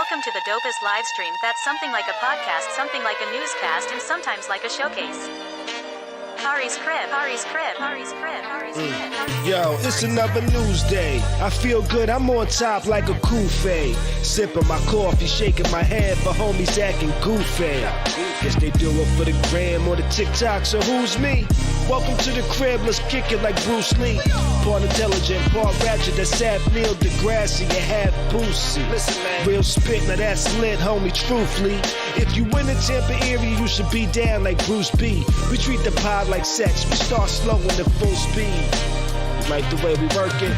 Welcome to the dopest live stream that's something like a podcast, something like a newscast, and sometimes like a showcase. Khary's crib, Khary's crib, Khary's crib, Khary's crib. Yo, it's another news day. I feel good, I'm on top like a kufe. Sipping my coffee, shaking my head for homies acting goofy. Guess they do it for the gram or the TikTok, so who's me? Welcome to the crib, let's kick it like Bruce Lee. Part intelligent, part ratchet, that's Sap Neil deGrasse, and half Boosie. Listen, man. Real spit, now that's lit, homie, truthfully. If you in the Tampa area, you should be down like Bruce B. We treat the pod like sex, we start slow into full speed. You like the way we work it?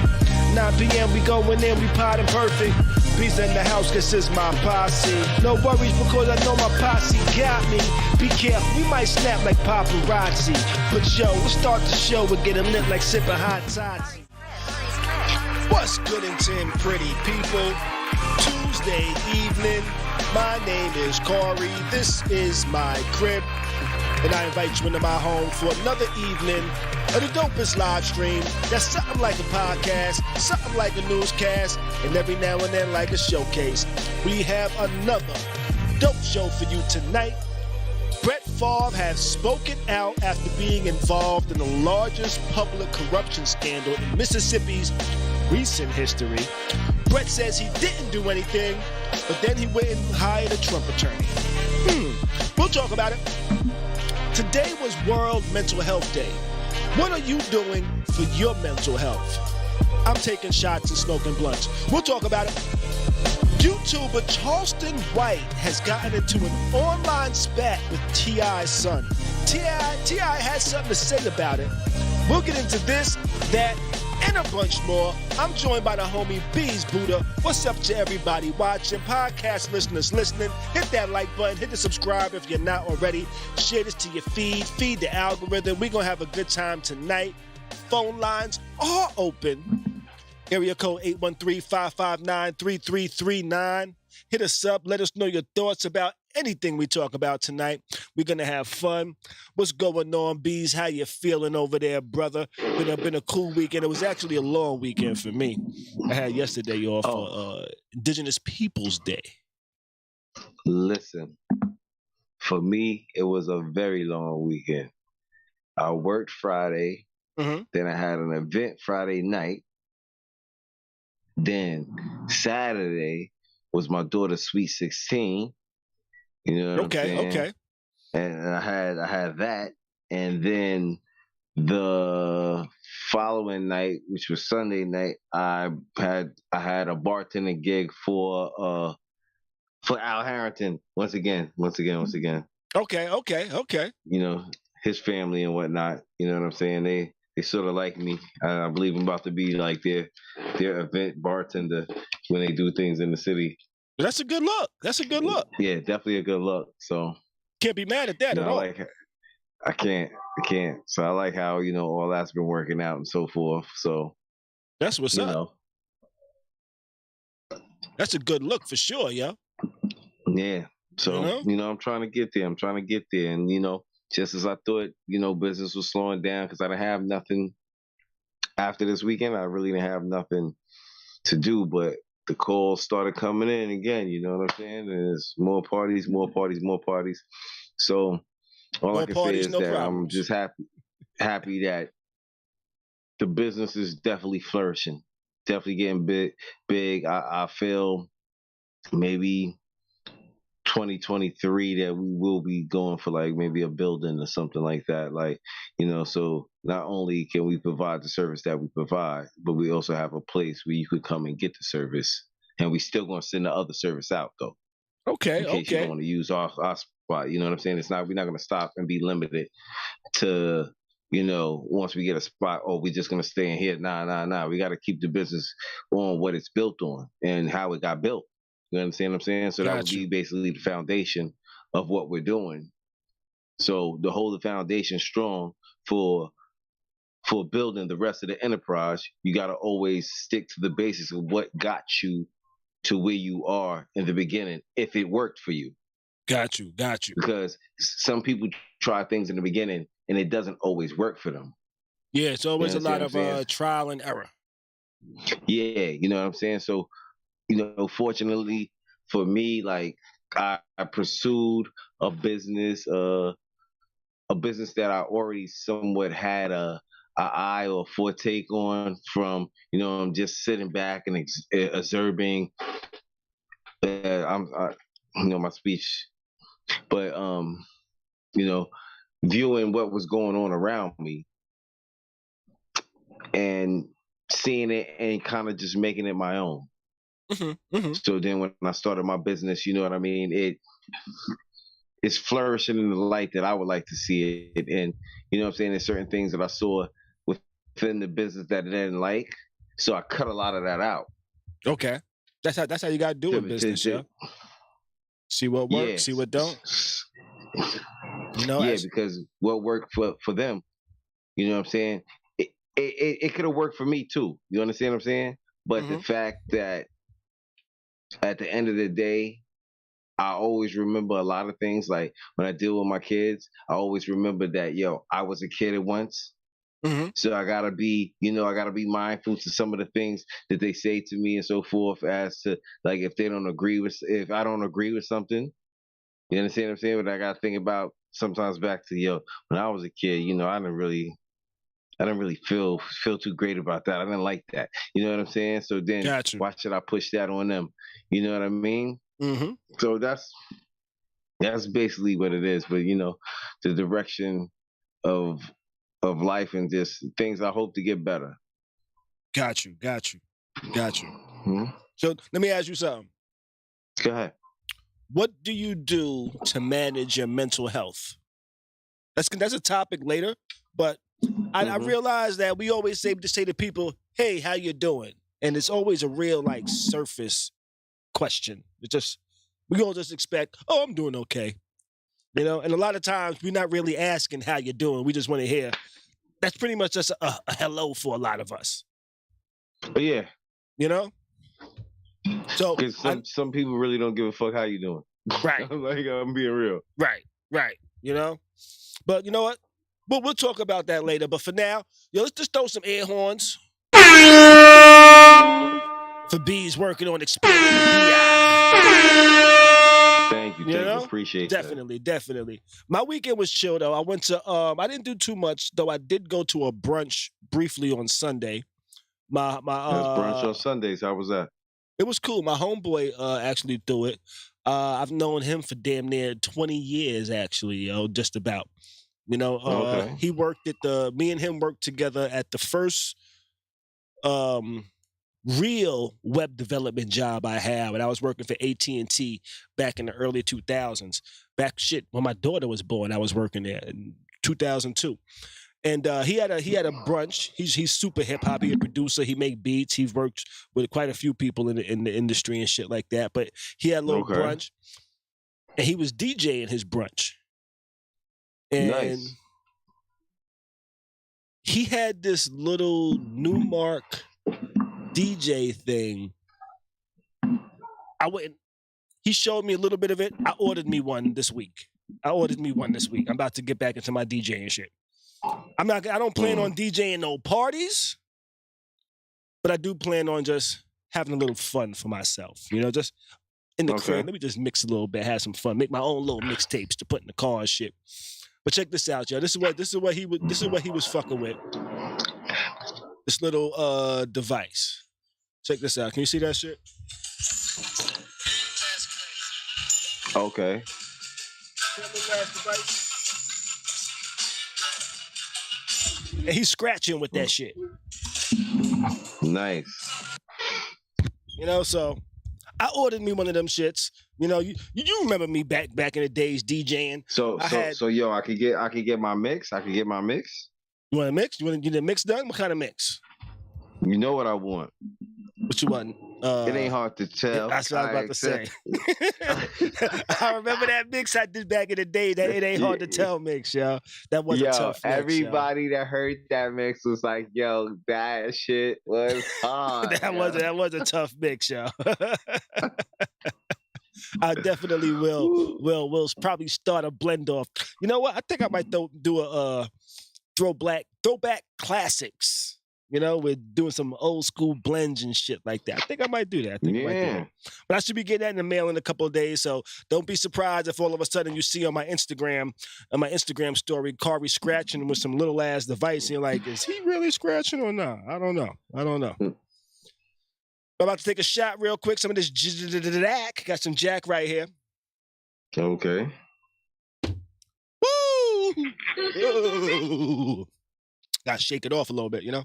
9 p.m. we going in, we podding perfect. Bees in the house, this is my posse. No worries because I know my posse got me. Be careful, we might snap like paparazzi. But yo, we'll start the show and get lit like sipping hot toddy. What's good and Tim, pretty people? Tuesday evening, my name is Khary. This is my crib. And I invite you into my home for another evening of the dopest live stream. That's something like a podcast, something like a newscast, and every now and then like a showcase. We have another dope show for you tonight. Brett Favre has spoken out after being involved in the largest public corruption scandal in Mississippi's recent history. Brett says he didn't do anything, but then he went and hired a Trump attorney. We'll talk about it. Today was World Mental Health Day. What are you doing for your mental health? I'm taking shots and smoking blunts. We'll talk about it. YouTuber Charleston White has gotten into an online spat with T.I.'s son. T.I. has something to say about it. We'll get into this, that, and a bunch more. I'm joined by the homie Bees Buddha. What's up to everybody watching, podcast listeners listening? Hit that like button, hit the subscribe if you're not already. Share this to your feed the algorithm. We're going to have a good time tonight. Phone lines are open. Area code 813-559-3339. Hit us up. Let us know your thoughts about anything we talk about tonight. We're going to have fun. What's going on, Bees? How you feeling over there, brother? Been a cool weekend. It was actually a long weekend for me. I had yesterday off for Indigenous Peoples Day. Listen, for me, it was a very long weekend. I worked Friday. Then I had an event Friday night. Then Saturday was my daughter's sweet 16. You know what I'm saying? Okay. And I had that, and then the following night, which was Sunday night, I had a bartending gig for Al Harrington once again. Okay. You know, his family and whatnot. You know what I'm saying? They sort of like me. I believe I'm about to be like their event bartender when they do things in the city. That's a good look. Yeah, definitely a good look. So can't be mad at that at all. I can't. So I like how, you know, all that's been working out and so forth. So that's what's up. That's a good look for sure, yo. Yeah. So, you know, I'm trying to get there. And, you know, just as I thought, you know, business was slowing down because I didn't have nothing after this weekend. I really didn't have nothing to do, but the calls started coming in again, you know what I'm saying? There's more parties. So all I can say is that I'm just happy that the business is definitely flourishing, definitely getting big. I feel maybe 2023 that we will be going for like maybe a building or something like that. Like, you know, so not only can we provide the service that we provide, but we also have a place where you could come and get the service, and we still going to send the other service out though. Okay. In case you want to use our spot, you know what I'm saying? We're not going to stop and be limited to, you know, once we get a spot, we're just going to stay in here. Nah. We got to keep the business on what it's built on and how it got built. You understand what I'm saying? So that would be basically the foundation of what we're doing. So to hold the foundation strong for building the rest of the enterprise, you got to always stick to the basics of what got you to where you are in the beginning, if it worked for you. Got you. Because some people try things in the beginning and it doesn't always work for them. Yeah, it's always a lot of trial and error. Yeah, you know what I'm saying? So, you know, fortunately for me, like I pursued a business that I already somewhat had a eye or foretake on from, I'm just sitting back and observing. My speech, but viewing what was going on around me and seeing it and kind of just making it my own. Mm-hmm, mm-hmm. So then when I started my business, you know what I mean? It's flourishing in the light that I would like to see it. And, you know what I'm saying? There's certain things that I saw within the business that I didn't like. So I cut a lot of that out. Okay. That's how you got to do in business, yeah? See what works, see what don't. Because what worked for them, you know what I'm saying? It could have worked for me too. You understand what I'm saying? But the fact that at the end of the day, I always remember a lot of things. Like when I deal with my kids, I always remember that, I was a kid at once. Mm-hmm. So I gotta be mindful to some of the things that they say to me and so forth, as to like if I don't agree with something, you understand what I'm saying? But I gotta think about sometimes back to when I was a kid, I didn't really feel too great about that. I didn't like that. You know what I'm saying? So then why should I push that on them? You know what I mean? Mm-hmm. So that's basically what it is. But the direction of life and just things I hope to get better. Got you. Mm-hmm. So let me ask you something. Go ahead. What do you do to manage your mental health? That's a topic later, but I realize that we always say to people, hey, how you doing? And it's always a real surface question. We all just expect, oh, I'm doing okay. And a lot of times we're not really asking how you're doing. We just want to hear. That's pretty much just a hello for a lot of us. Yeah. So some people really don't give a fuck how you doing. Right. I'm being real. Right. But you know what? We'll talk about that later. But for now, let's just throw some air horns for B's working on expanding the DI. Thank you. Appreciate that. Definitely. My weekend was chill though. I went to I didn't do too much though. I did go to a brunch briefly on Sunday. My brunch on Sundays. How was that? It was cool. My homeboy actually threw it. I've known him for damn near 20 years actually, just about. Okay. He worked me and him worked together at the first real web development job I had when I was working for AT&T back in the early 2000s. When my daughter was born, I was working there in 2002. And he had a brunch. He's super hip hop. He's a producer. He make beats. He's worked with quite a few people in the industry and shit like that. But he had a little brunch, and he was DJing his brunch. And nice. He had this little Newmark DJ thing. He showed me a little bit of it. I ordered me one this week. I'm about to get back into my DJing shit. I don't plan on DJing no parties, but I do plan on just having a little fun for myself. Just in the crib. Let me just mix a little bit, have some fun, make my own little mixtapes to put in the car and shit. But check this out, y'all. This is what he was fucking with. This little device. Check this out. Can you see that shit? Okay. And he's scratching with that shit. Nice. So I ordered me one of them shits. You remember me back in the days DJing. So I could get my mix. You want a mix? You want to get a mix done? What kind of mix? You know what I want. What you want? It ain't hard to tell. That's what I was about to say. I remember that mix I did back in the day. That it ain't hard to tell mix, yo. That was a tough mix. Everybody that heard that mix was like, "Yo, that shit was hard." that was a tough mix, yo. I definitely will probably start a blend off. You know what? I think I might do a throwback classics You know, we're doing some old school blends and shit like that. I think I might do that. But I should be getting that in the mail in a couple of days. So don't be surprised if all of a sudden you see on my Instagram story, Khary scratching with some little ass device. And you're like, is he really scratching or not? I don't know. I'm about to take a shot real quick. Some of this Jack. Got some Jack right here. Okay. Woo! Gotta shake it off a little bit, you know?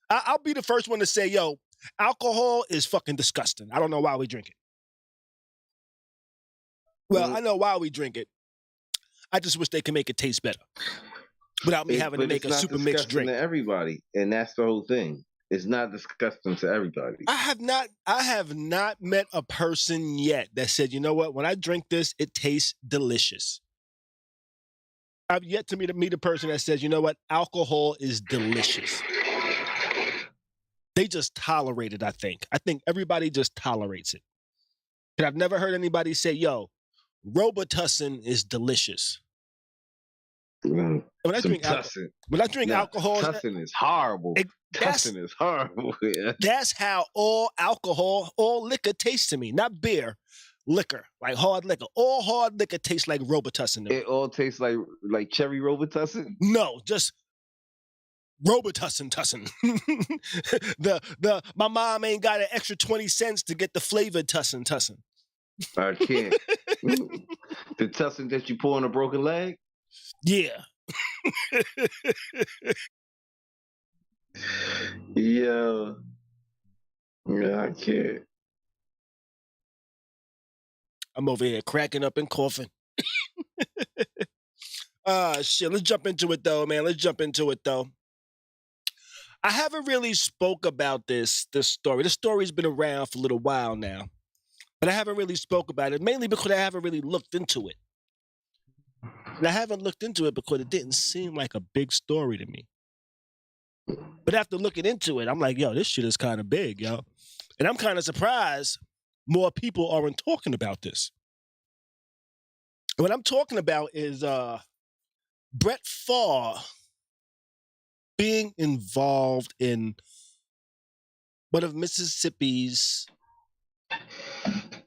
I'll be the first one to say, yo, alcohol is fucking disgusting. I don't know why we drink it. Well, I know why we drink it. I just wish they could make it taste better without me having to make a super mixed drink. To everybody, and that's the whole thing. It's not disgusting to everybody. I have not met a person yet that said, you know what, when I drink this, it tastes delicious. I've yet to meet a person that says, you know what, alcohol is delicious. They just tolerate it, I think. I think everybody just tolerates it. And I've never heard anybody say, yo, Robitussin is delicious. When I drink alcohol, Tussin is horrible. Tussin is horrible. Yeah. That's how all liquor tastes to me. Not beer, liquor, like hard liquor. All hard liquor tastes like Robitussin. It all tastes like cherry Robitussin? No, just Robitussin. My mom ain't got an extra 20 cents to get the flavored tussin. I can't. The tussin that you pour on a broken leg? Yeah. Yeah, I can't. I'm over here cracking up and coughing. Shit. Let's jump into it though, man. I haven't really spoke about this story. This story's been around for a little while now, but I haven't really spoke about it, mainly because I haven't really looked into it. And I haven't looked into it because it didn't seem like a big story to me. But after looking into it, I'm like, yo, this shit is kind of big, yo. And I'm kind of surprised more people aren't talking about this. What I'm talking about is Brett Favre being involved in one of Mississippi's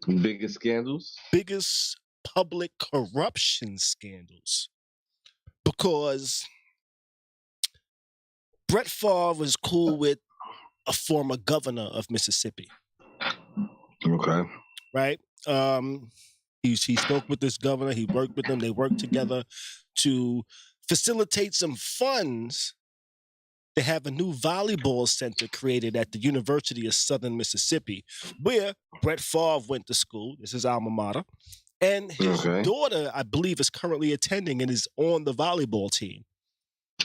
biggest public corruption scandals, because Brett Favre was cool with a former governor of Mississippi. Okay. Right? He spoke with this governor. He worked with them. They worked together to facilitate some funds to have a new volleyball center created at the University of Southern Mississippi, where Brett Favre went to school. This is alma mater. And his daughter, I believe, is currently attending and is on the volleyball team.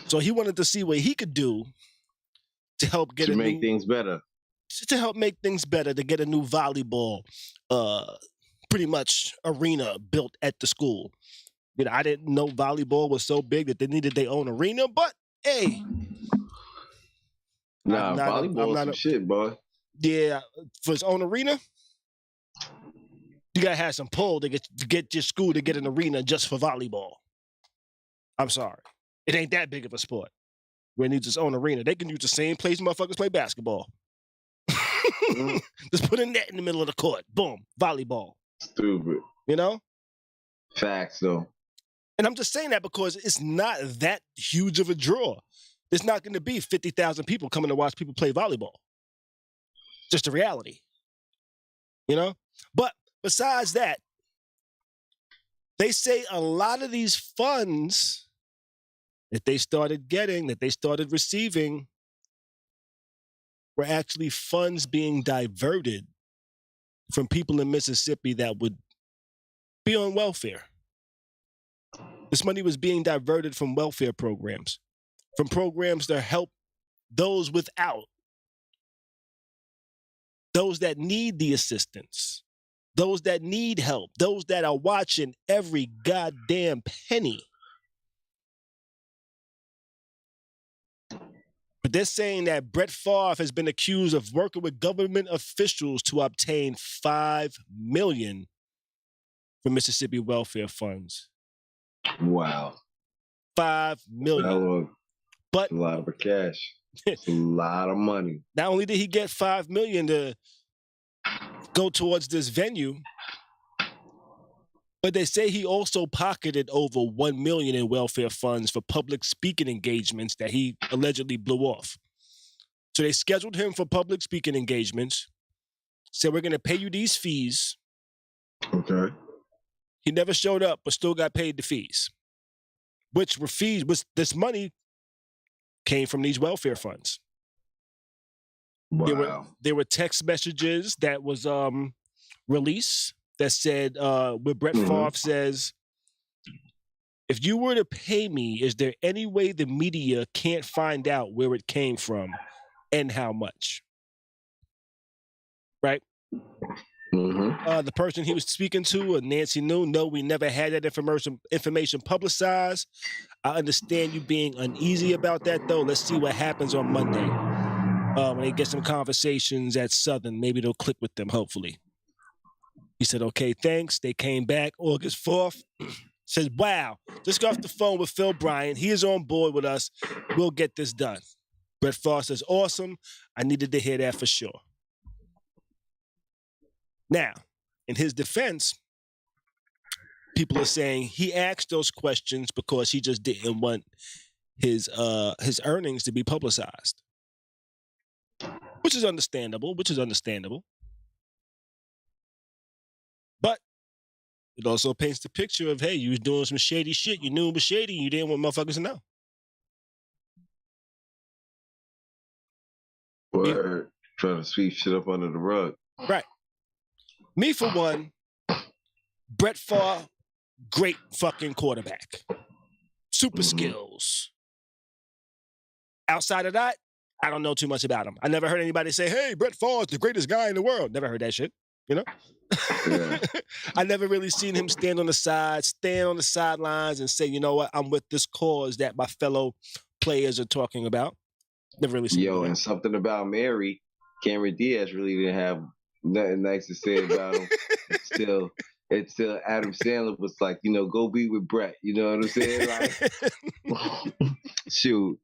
So he wanted to see what he could do to help get make things better. To help make things better, to get a new volleyball, pretty much arena built at the school. You know, I didn't know volleyball was so big that they needed their own arena, but hey. Volleyball is some shit, boy. Yeah, for his own arena, you gotta have some pull to get your school to get an arena just for volleyball. I'm sorry. It ain't that big of a sport where it needs its own arena. They can use the same place motherfuckers play basketball. Just put a net in the middle of the court. Boom. Volleyball. Stupid. You know? Facts, though. And I'm just saying that because it's not that huge of a draw. There's not going to be 50,000 people coming to watch people play volleyball. Just a reality. You know? But besides that, they say a lot of these funds that they started getting, that they started receiving, were actually funds being diverted from people in Mississippi that would be on welfare. This money was being diverted from welfare programs, from programs that help those without, those that need the assistance, those that need help, those that are watching every goddamn penny. But they're saying that Brett Favre has been accused of working with government officials to obtain $5 million from Mississippi welfare funds. Wow. $5 million. But a lot of cash. It's a lot of money. Not only did he get $5 million to go towards this venue, but they say he also pocketed over $1 million in welfare funds for public speaking engagements that he allegedly blew off. So they scheduled him for public speaking engagements, said, we're going to pay you these fees. Okay. He never showed up, but still got paid the fees, which were fees, this money came from these welfare funds. Wow. There were text messages that was released that said, where Brett Favre says, if you were to pay me, is there any way the media can't find out where it came from and how much? Right? The person he was speaking to, Nancy New, no, we never had that information publicized. I understand you being uneasy about that, though. Let's see what happens on Monday. When they get some conversations at Southern, maybe they'll click with them, hopefully. He said, okay, thanks. They came back August 4th. Says, wow, just got off the phone with Phil Bryant. He is on board with us. We'll get this done. Brett Favre says, awesome. I needed to hear that for sure. Now, in his defense, people are saying he asked those questions because he just didn't want his earnings to be publicized. Which is understandable. But it also paints the picture of, hey, you was doing some shady shit. You knew it was shady and you didn't want motherfuckers to know. Or trying to sweep shit up under the rug. Right. Me, for one, Brett Favre, great fucking quarterback. Super skills. Outside of that, I don't know too much about him. I never heard anybody say, hey, Brett Favre is the greatest guy in the world. Never heard that shit, you know? Yeah. I never really seen him stand on the sidelines and say, you know what, I'm with this cause that my fellow players are talking about. Never really seen him. And something about Mary, Cameron Diaz really didn't have nothing nice to say about him. It's still Adam Sandler was like, you know, go be with Brett. You know what I'm saying? Like, shoot.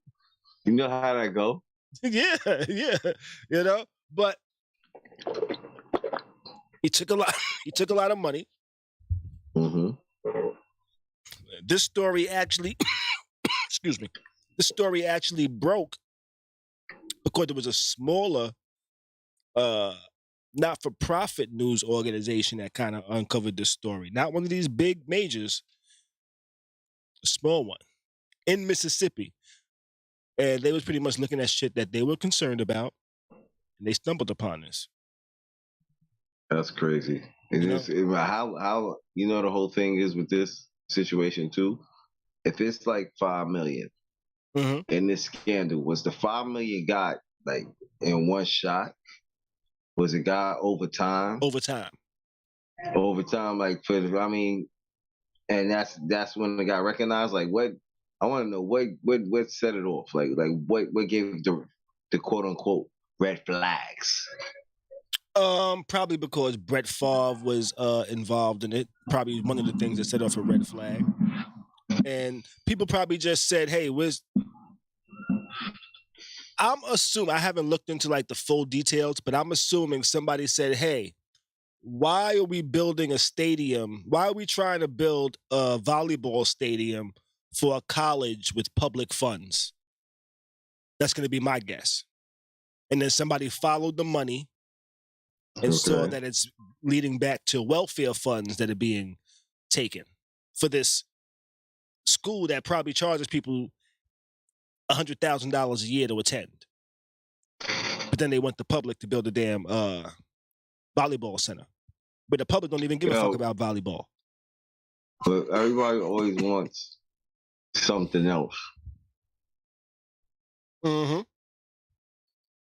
You know how that go? Yeah. You know, but he took a lot of money. This story actually, excuse me, this story actually broke because there was a smaller, not-for-profit news organization that kind of uncovered this story. Not one of these big majors, a small one in Mississippi. And they was pretty much looking at shit that they were concerned about, and they stumbled upon this. That's crazy. How you know the whole thing is with this situation too? If it's like $5 million in this scandal, was the $5 million got like in one shot? Was it got over time? Over time, like and that's when it got recognized. Like what? I want to know what set it off. Like what gave the quote unquote red flags? Probably because Brett Favre was involved in it. Probably one of the things that set off a red flag. And people probably just said, hey, I'm assuming, I haven't looked into like the full details, but I'm assuming somebody said, hey, why are we building a stadium? Why are we trying to build a volleyball stadium for a college with public funds? That's going to be my guess. And then somebody followed the money and saw that it's leading back to welfare funds that are being taken for this school that probably charges people $100,000 a year to attend. But then they want the public to build a damn volleyball center. But the public don't even give a fuck about volleyball. But everybody always wants something else. You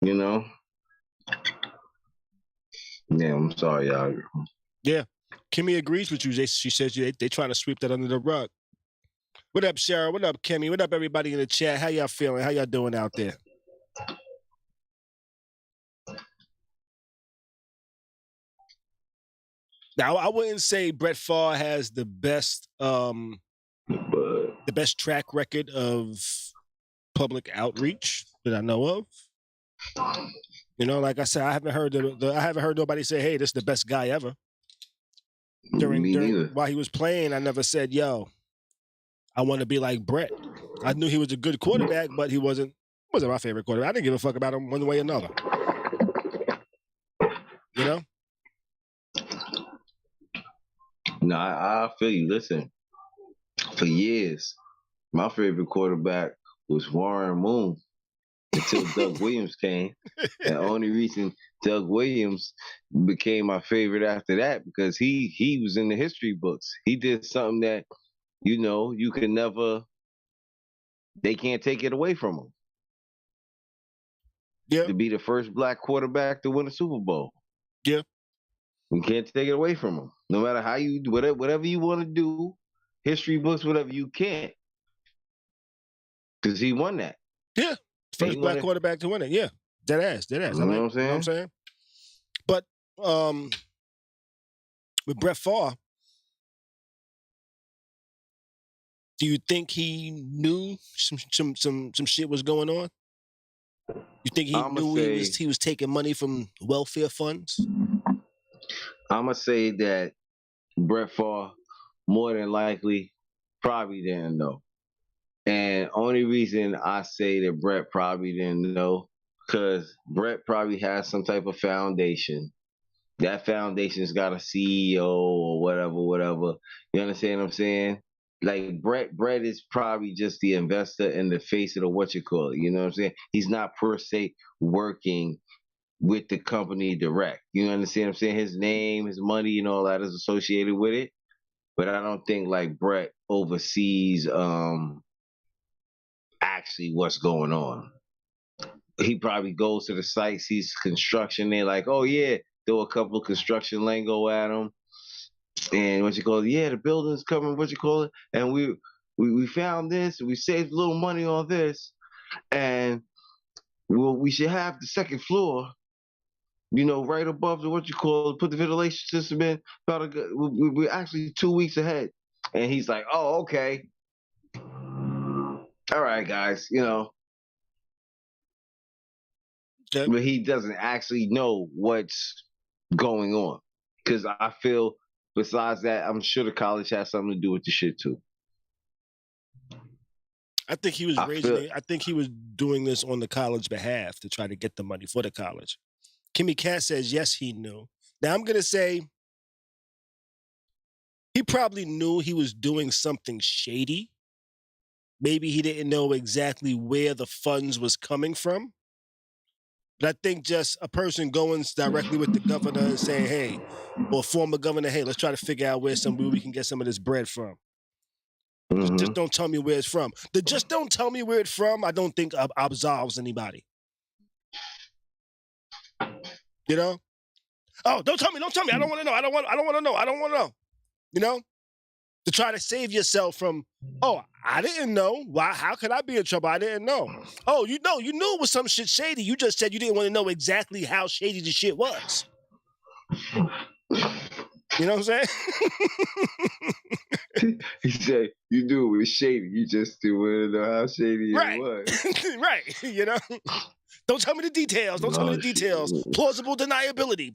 know? Yeah, I'm sorry, y'all. Yeah. Kimmy agrees with you. She says they trying to sweep that under the rug. What up, Cheryl? What up, Kimmy? What up, everybody in the chat? How y'all feeling? How y'all doing out there? Now, I wouldn't say Brett Favre has the best track record of public outreach that I know of. You know, like I said, I haven't heard nobody say, "Hey, this is the best guy ever." During while he was playing, I never said, "Yo, I want to be like Brett." I knew he was a good quarterback, but he wasn't my favorite quarterback. I didn't give a fuck about him one way or another. You know? No, I feel you. Listen, for years, my favorite quarterback was Warren Moon until Doug Williams came. And the only reason Doug Williams became my favorite after that because he was in the history books. He did something that, you know, you can never, they can't take it away from him. Yeah. To be the first black quarterback to win a Super Bowl. Yeah. You can't take it away from him. No matter how you do whatever you want to do, history books, whatever, you can't. Because he won that. Yeah. First black quarterback to win it. Yeah. Dead ass. You know what I'm saying? You know what I'm saying? But with Brett Favre, do you think he knew some shit was going on? You think he knew he was taking money from welfare funds? I'm going to say that Brett Favre, more than likely, probably didn't know. And only reason I say that Brett probably didn't know, because Brett probably has some type of foundation. That foundation's got a CEO or whatever. You understand what I'm saying? Like Brett is probably just the investor in the face of the whatchamacallit. You know what I'm saying? He's not per se working with the company direct. You understand what I'm saying? His name, his money, and all that is associated with it. But I don't think like Brett oversees actually what's going on. He probably goes to the site, sees construction. They're like, oh yeah, throw a couple of construction lingo at him. And yeah, the building's coming, and we found this, we saved a little money on this, and we should have the second floor, you know, right above the put the ventilation system in. We're actually 2 weeks ahead. And he's like, oh, okay. All right, guys, you know. Okay. But he doesn't actually know what's going on. Because I feel, besides that, I'm sure the college has something to do with the shit too. I think he was I think he was doing this on the college behalf to try to get the money for the college. Kimmy Cat says, yes, he knew. Now, I'm going to say he probably knew he was doing something shady. Maybe he didn't know exactly where the funds was coming from. But I think just a person going directly with the governor and saying, hey, or former governor, hey, let's try to figure out where we can get some of this bread from. Mm-hmm. Just don't tell me where it's from. The just don't tell me where it's from, I don't think absolves anybody. You know? Oh, don't tell me. I don't want to know. I don't want to know. You know? To try to save yourself from, oh, I didn't know. Why? How could I be in trouble? I didn't know. Oh, you knew it was some shit shady. You just said you didn't want to know exactly how shady the shit was. You know what I'm saying? He said, you knew it was shady. You just didn't want to know how shady it was. Right. You know? Don't tell me the details. Tell me the details. Plausible deniability.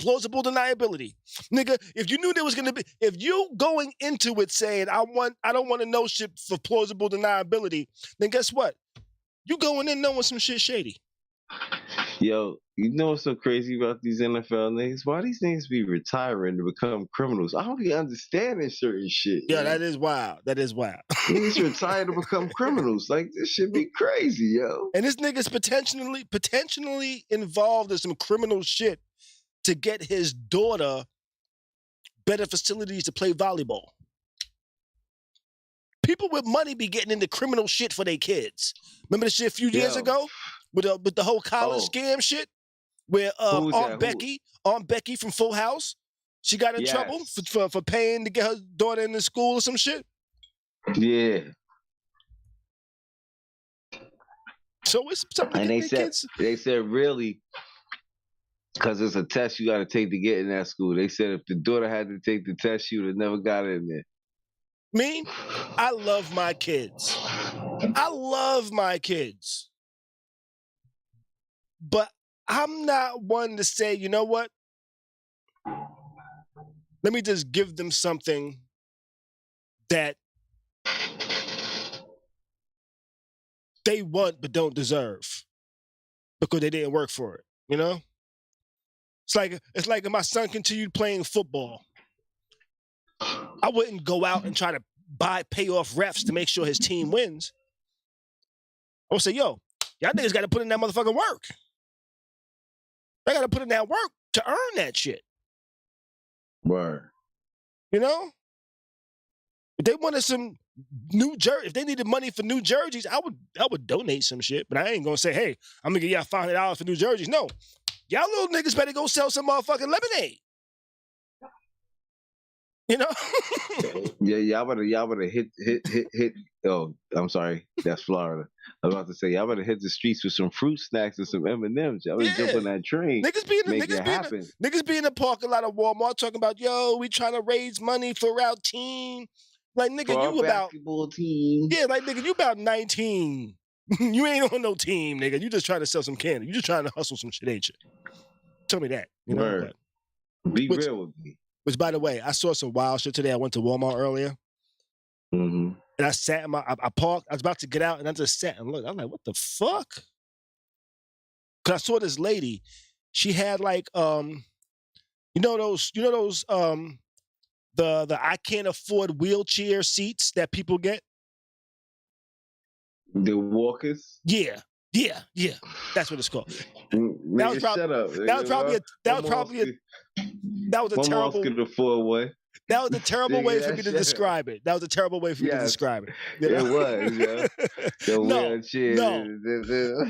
Nigga, if you knew there was going to be, if you going into it saying, I don't want to know shit for plausible deniability, then guess what? You going in knowing some shit shady. Yo, you know what's so crazy about these NFL niggas? Why these niggas be retiring to become criminals? I don't be understanding certain shit. Yeah, that is wild. Niggas retire to become criminals. Like, this should be crazy, yo. And this nigga's potentially involved in some criminal shit to get his daughter better facilities to play volleyball. People with money be getting into criminal shit for their kids. Remember the shit a few years ago? With the whole college scam shit, where Aunt Becky from Full House, she got in trouble for paying to get her daughter into school or some shit. Yeah. So it's something. And they said really, because it's a test you got to take to get in that school. They said if the daughter had to take the test, she would have never got in there. Me, I love my kids. But I'm not one to say, you know what? Let me just give them something that they want but don't deserve because they didn't work for it, you know? It's like if my son continued playing football. I wouldn't go out and try to pay off refs to make sure his team wins. I would say, yo, y'all niggas got to put in that motherfucking work. They got to put in that work to earn that shit. Word. You know? If they wanted some new jersey, if they needed money for new jerseys, I would donate some shit. But I ain't gonna say, hey, I'm gonna give y'all $500 for new jerseys. No, y'all little niggas better go sell some motherfucking lemonade. You know? Yeah, y'all better hit. Oh, I'm sorry, that's Florida. I was about to say y'all better hit the streets with some fruit snacks and some M&Ms. Y'all better jump on that train. Niggas be in the parking lot of Walmart talking about, yo, we trying to raise money for our team. Like, nigga, for you about basketball team. Yeah, like, nigga, you about 19. You ain't on no team, nigga. You just trying to sell some candy. You just trying to hustle some shit, ain't you? Tell me that. You know? Be real with me. Which, by the way, I saw some wild shit today. I went to Walmart earlier. Mm-hmm. And I sat in I parked. I was about to get out, and I just sat and looked. I'm like, what the fuck? Because I saw this lady. She had like, the I can't afford wheelchair seats that people get. The walkers? Yeah. That's what it's called. That was a terrible. Way. That was a terrible way for me to describe it. That was a terrible way for me to describe it. You know? It was, yeah.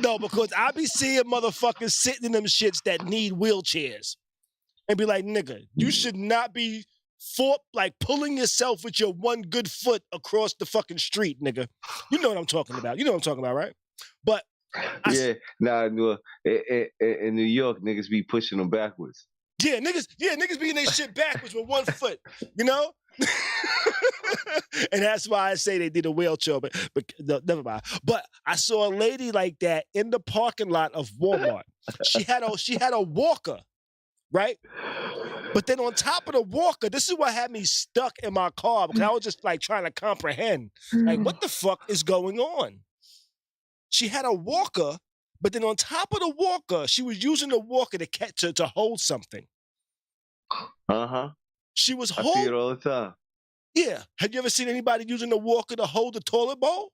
No, because I be seeing motherfuckers sitting in them shits that need wheelchairs, and be like, nigga, you should not be pulling yourself with your one good foot across the fucking street, nigga. You know what I'm talking about. Right? But in New York, niggas be pushing them backwards. Yeah, niggas be in their shit backwards with one foot, you know? And that's why I say they did a wheelchair, but no, never mind. But I saw a lady like that in the parking lot of Walmart. She had a walker, right? But then on top of the walker, this is what had me stuck in my car because I was just like trying to comprehend, like, what the fuck is going on? She had a walker, but then on top of the walker, she was using the walker to hold something. Uh-huh. She was I see it all the time. Yeah. Have you ever seen anybody using the walker to hold the toilet bowl?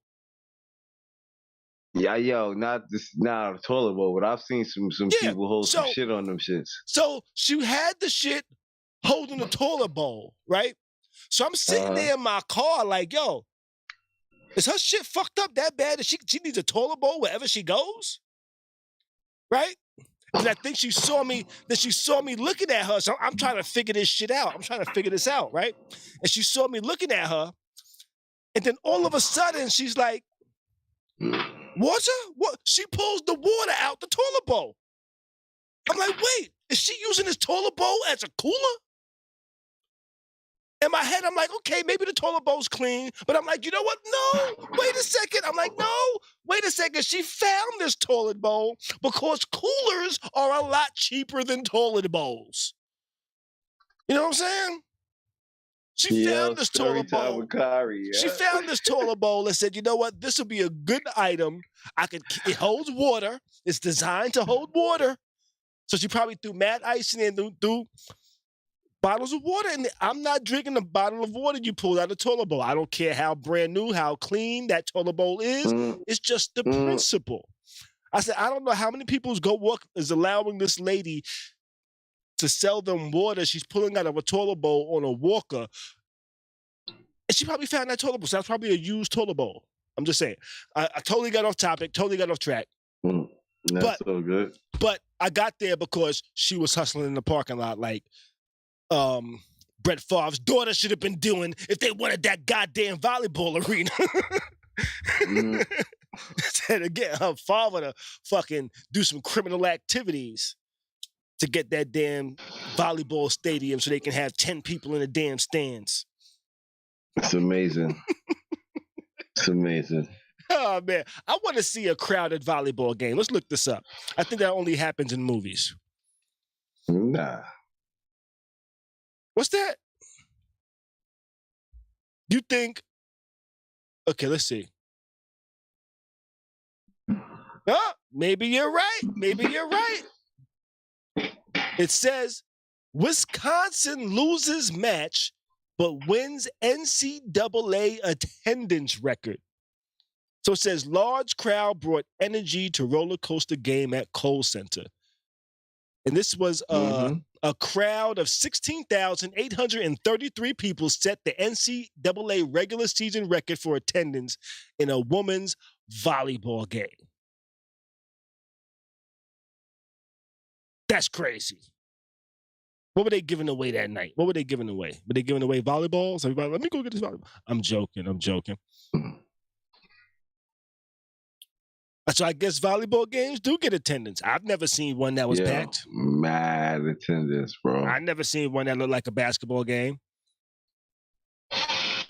Yeah, not a toilet bowl, but I've seen some people hold some shit on them shits. So she had the shit holding the toilet bowl, right? So I'm sitting there in my car like, yo, is her shit fucked up that bad that she needs a toilet bowl wherever she goes? Right? And I think she saw me looking at her. So I'm trying to figure this shit out. I'm trying to figure this out, right? And she saw me looking at her. And then all of a sudden, she's like, water? What? She pulls the water out the toilet bowl. I'm like, wait, is she using this toilet bowl as a cooler? In my head, I'm like, okay, maybe the toilet bowl's clean. But I'm like, you know what? No, wait a second. I'm like, no, wait a second. She found this toilet bowl because coolers are a lot cheaper than toilet bowls. You know what I'm saying? She found this toilet bowl. With Khary, yeah. She found this toilet bowl and said, you know what? This will be a good item. It holds water. It's designed to hold water. So she probably threw mad ice in there and threw bottles of water in there. I'm not drinking the bottle of water you pulled out of the toilet bowl. I don't care how brand new, how clean that toilet bowl is. It's just the principle. I said, I don't know how many people's work is allowing this lady to sell them water she's pulling out of a toilet bowl on a walker. And she probably found that toilet bowl. So that's probably a used toilet bowl. I'm just saying. I totally got off topic, totally got off track. That's so good. But I got there because she was hustling in the parking lot like Brett Favre's daughter should have been doing if they wanted that goddamn volleyball arena. Instead of getting her father to fucking do some criminal activities to get that damn volleyball stadium so they can have 10 people in the damn stands. It's amazing. It's amazing. Oh, man. I want to see a crowded volleyball game. Let's look this up. I think that only happens in movies. Nah. What's that? You think... Okay, let's see. Oh, maybe you're right. Maybe you're right. It says, Wisconsin loses match, but wins NCAA attendance record. So it says, large crowd brought energy to roller coaster game at Kohl Center. And this was a crowd of 16,833 people set the NCAA regular season record for attendance in a women's volleyball game. That's crazy. What were they giving away that night? What were they giving away? Were they giving away volleyballs? Everybody, let me go get this volleyball. I'm joking. So I guess volleyball games do get attendance. I've never seen one that was packed. Mad attendance, bro. I never seen one that looked like a basketball game.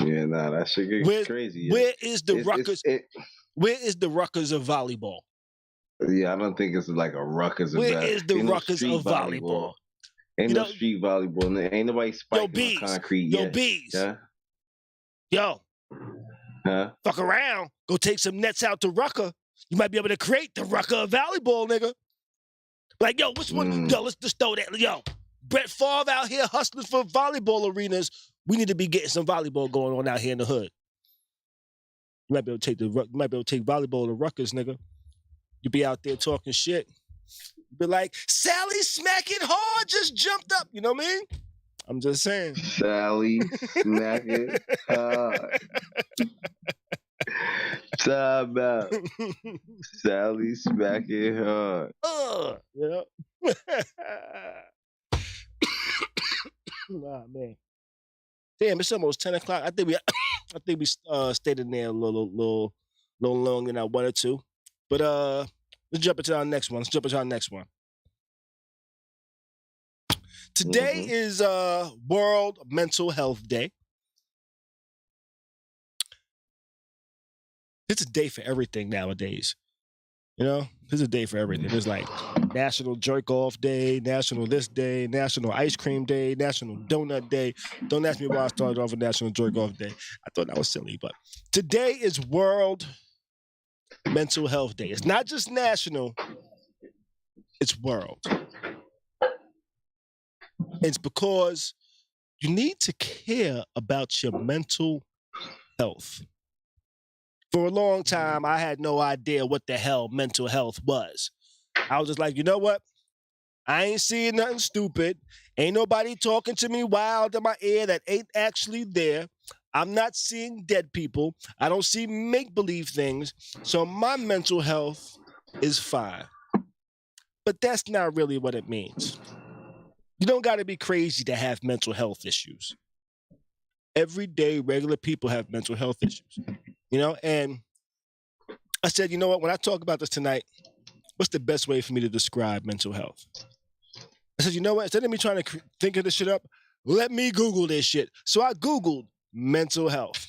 Yeah, nah, that shit gets crazy. Where is the Rutgers? Where is the Rutgers of volleyball? Yeah, I don't think it's like a Rutgers of Where is the Rutgers of volleyball? Ain't no street volleyball. Ain't nobody spiking on concrete yet. Yo, bees. Yeah? Yo. Huh? Fuck around. Go take some nets out to Rucker. You might be able to create the Rucker of volleyball, nigga. Like, yo, which one? Yo, let's just throw that. Yo, Brett Favre out here hustling for volleyball arenas. We need to be getting some volleyball going on out here in the hood. You might be able to take volleyball to Rutgers, nigga. You be out there talking shit. Be like, Sally smack it hard, just jumped up. You know what I mean? I'm just saying. Sally smack it hard. Time out. Sally smack it hard. Yeah. Nah, man. Damn, it's almost 10 o'clock. I think we stayed in there a little longer than I wanted to. But let's jump into our next one. Today is World Mental Health Day. It's a day for everything nowadays. You know, there's a day for everything. There's like National Jerk Off Day, National this day, National Ice Cream Day, National Donut Day. Don't ask me why I started off with National Jerk Off Day. I thought that was silly, but today is World Mental Health Day. It's not just national, it's world. It's because you need to care about your mental health. For a long time, I had no idea what the hell mental health was. I was just like, you know what? I ain't seeing nothing stupid. Ain't nobody talking to me wild in my ear that ain't actually there. I'm not seeing dead people. I don't see make-believe things. So my mental health is fine. But that's not really what it means. You don't got to be crazy to have mental health issues. Everyday regular people have mental health issues. You know, and I said, you know what, when I talk about this tonight, what's the best way for me to describe mental health? I said, you know what, instead of me trying to think of this shit up, let me Google this shit. So I Googled mental health.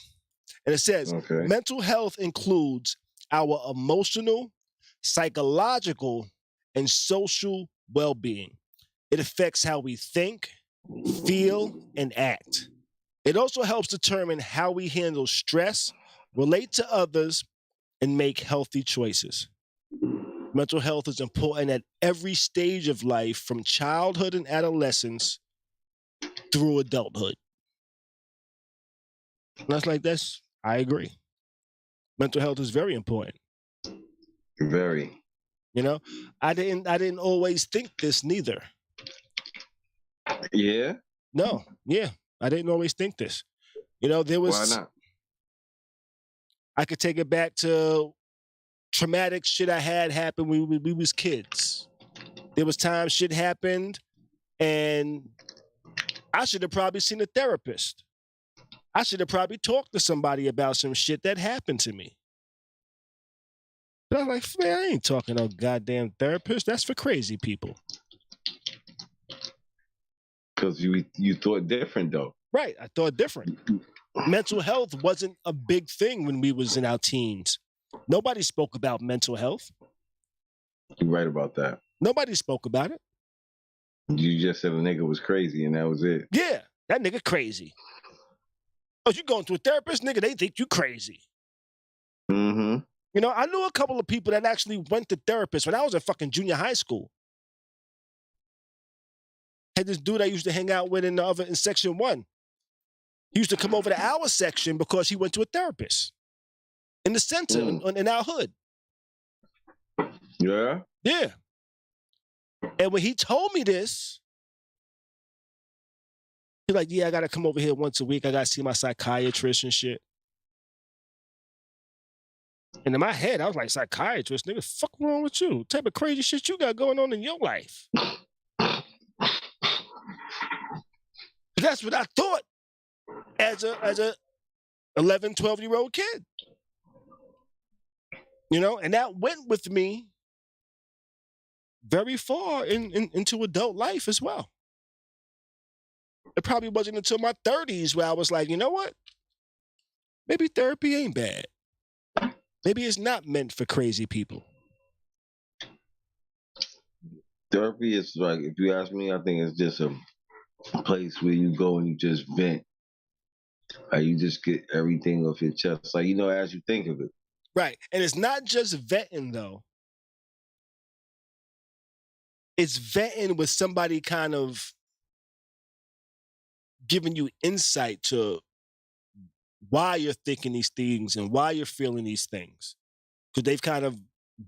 And it says, mental health includes our emotional, psychological, and social well-being. It affects how we think, feel, and act. It also helps determine how we handle stress, relate to others, and make healthy choices. Mental health is important at every stage of life, from childhood and adolescence through adulthood. And that's like this. I agree. Mental health is very important. Very. You know, I didn't always think this neither. Yeah? No, yeah. I didn't always think this. You know, there was... Why not? I could take it back to traumatic shit I had happen when we was kids. There was times shit happened and I should have probably seen a therapist. I should have probably talked to somebody about some shit that happened to me. But I was like, man, I ain't talking to no goddamn therapist. That's for crazy people. Because you thought different, though. Right, I thought different. Mental health wasn't a big thing when we was in our teens. Nobody spoke about mental health. You're right about that. Nobody spoke about it. You just said a nigga was crazy and that was it. Yeah, that nigga crazy. Oh, you going to a therapist? Nigga, they think you crazy. Mm-hmm. You know, I knew a couple of people that actually went to therapists when I was in fucking junior high school. Had this dude I used to hang out with in section 1. He used to come over to our section because he went to a therapist in the center, in our hood. Yeah? Yeah. And when he told me this, he's like, yeah, I got to come over here once a week. I got to see my psychiatrist and shit. And in my head, I was like, psychiatrist, nigga, fuck wrong with you? What type of crazy shit you got going on in your life? That's what I thought as a 11, 12-year-old kid. You know, and that went with me very far into adult life as well. It probably wasn't until my 30s where I was like, you know what? Maybe therapy ain't bad. Maybe it's not meant for crazy people. Therapy is like, if you ask me, I think it's just a place where you go and you just vent. You just get everything off your chest. Like, you know, as you think of it. Right. And it's not just venting, though. It's venting with somebody kind of giving you insight to why you're thinking these things and why you're feeling these things. Because they've kind of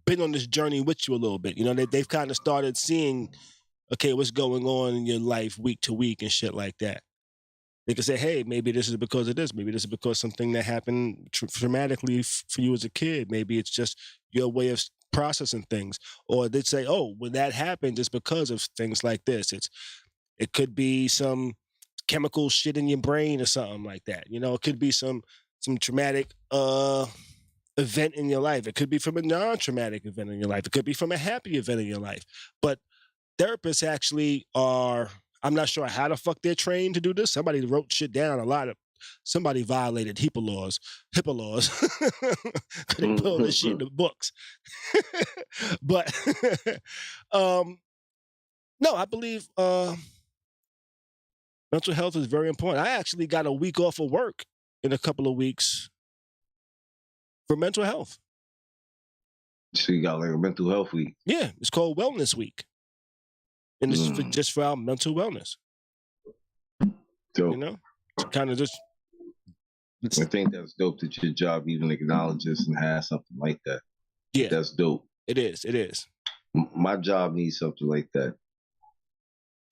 been on this journey with you a little bit. You know, they've kind of started seeing, okay, what's going on in your life week to week and shit like that. They can say, hey, maybe this is because of this. Maybe this is because something that happened traumatically for you as a kid. Maybe it's just your way of processing things. Or they'd say, oh, when that happened, it's because of things like this. It could be some chemical shit in your brain or something like that. You know, it could be some traumatic event in your life. It could be from a non-traumatic event in your life. It could be from a happy event in your life. But therapists actually are, I'm not sure how the fuck they're trained to do this. Somebody wrote shit down somebody violated HIPAA laws. They put all this shit in the books. But no, I believe mental health is very important. I actually got a week off of work in a couple of weeks for mental health. So you got like a mental health week? Yeah, it's called Wellness Week. And it's just for our mental wellness. Dope. You know? Kind of just... I think that's dope that your job even acknowledges and has something like that. Yeah. That's dope. It is. My job needs something like that.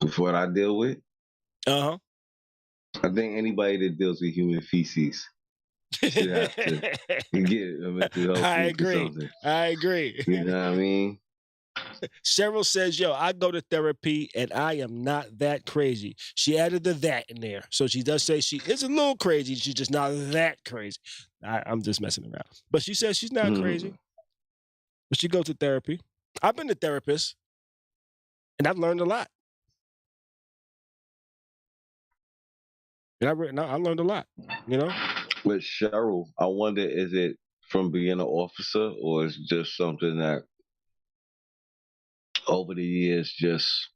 With what I deal with, I think anybody that deals with human feces should have to get a mental health. I agree. You know what I mean? Cheryl says, yo, I go to therapy and I am not that crazy. She added the that in there. So she does say she is a little crazy. She's just not that crazy. I'm just messing around. But she says she's not crazy. But she goes to therapy. I've been to therapist and I've learned a lot. And I learned a lot, you know? With Cheryl, I wonder, is it from being an officer or is it just something that over the years just...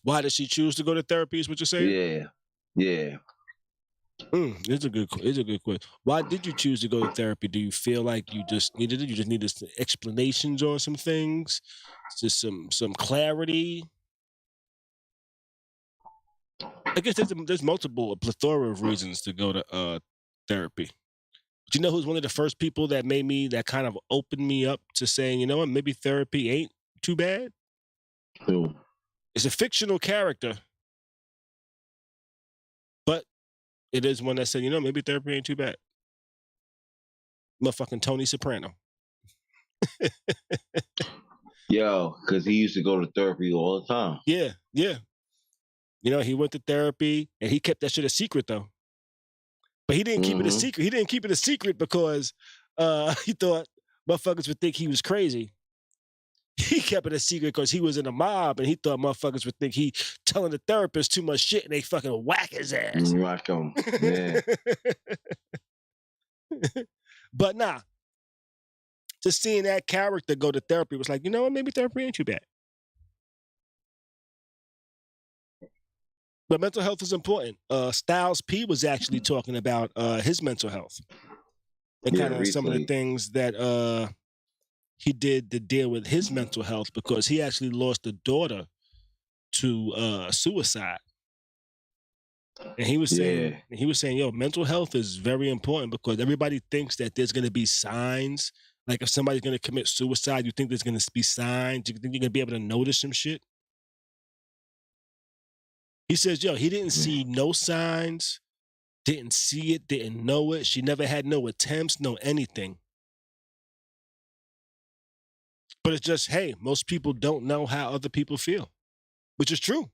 Why did she choose to go to therapy is what you're saying? Yeah. It's a good question. Why did you choose to go to therapy? Do you feel like you just needed it? You just needed explanations on some things? Just some clarity? I guess there's a plethora of reasons to go to therapy. But you know who's one of the first people that that kind of opened me up to saying, you know what, maybe therapy ain't too bad? Who? It's a fictional character, but it is one that said, you know, maybe therapy ain't too bad. Motherfucking Tony Soprano. Yo, because he used to go to therapy all the time. Yeah. You know, he went to therapy and he kept that shit a secret though. But he didn't keep it a secret. He didn't keep it a secret because he thought motherfuckers would think he was crazy. He kept it a secret because he was in a mob and he thought motherfuckers would think he telling the therapist too much shit and they fucking whack his ass. Whack him. Yeah. But nah, just seeing that character go to therapy was like, you know what, maybe therapy ain't too bad. But mental health is important. Styles P was actually talking about his mental health and kind of some of the things that he did to deal with his mental health, because he actually lost a daughter to suicide. And he was saying, yo, mental health is very important, because everybody thinks that there's going to be signs. Like if somebody's going to commit suicide, you think there's going to be signs. You think you're going to be able to notice some shit. He says, yo, he didn't see no signs, didn't see it, didn't know it. She never had no attempts, no anything. But it's just, hey, most people don't know how other people feel, which is true.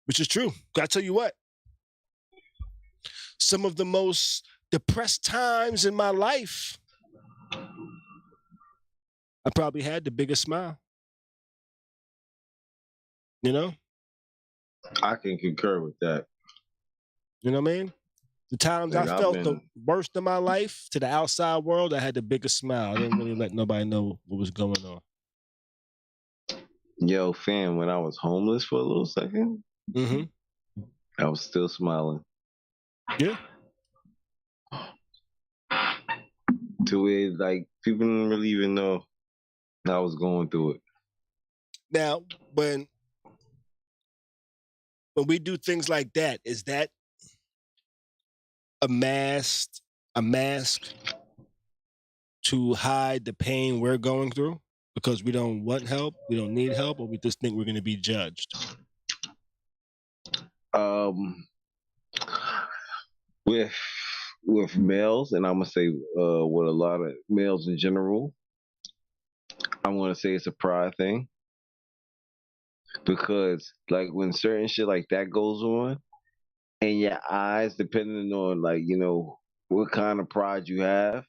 I tell you what, some of the most depressed times in my life, I probably had the biggest smile. You know? I can concur with that. You know what I mean? The times I felt the worst in my life to the outside world, I had the biggest smile. I didn't really let nobody know what was going on. Yo, fam, when I was homeless for a little second, I was still smiling. Yeah. To it, like, people didn't really even know I was going through it. Now, when we do things like that, is that a mask to hide the pain we're going through because we don't want help, we don't need help, or we just think we're going to be judged? With males, and I'm gonna say with a lot of males in general, I want to say it's a pride thing, because like when certain shit like that goes on, and your eyes, depending on like, you know, what kind of pride you have,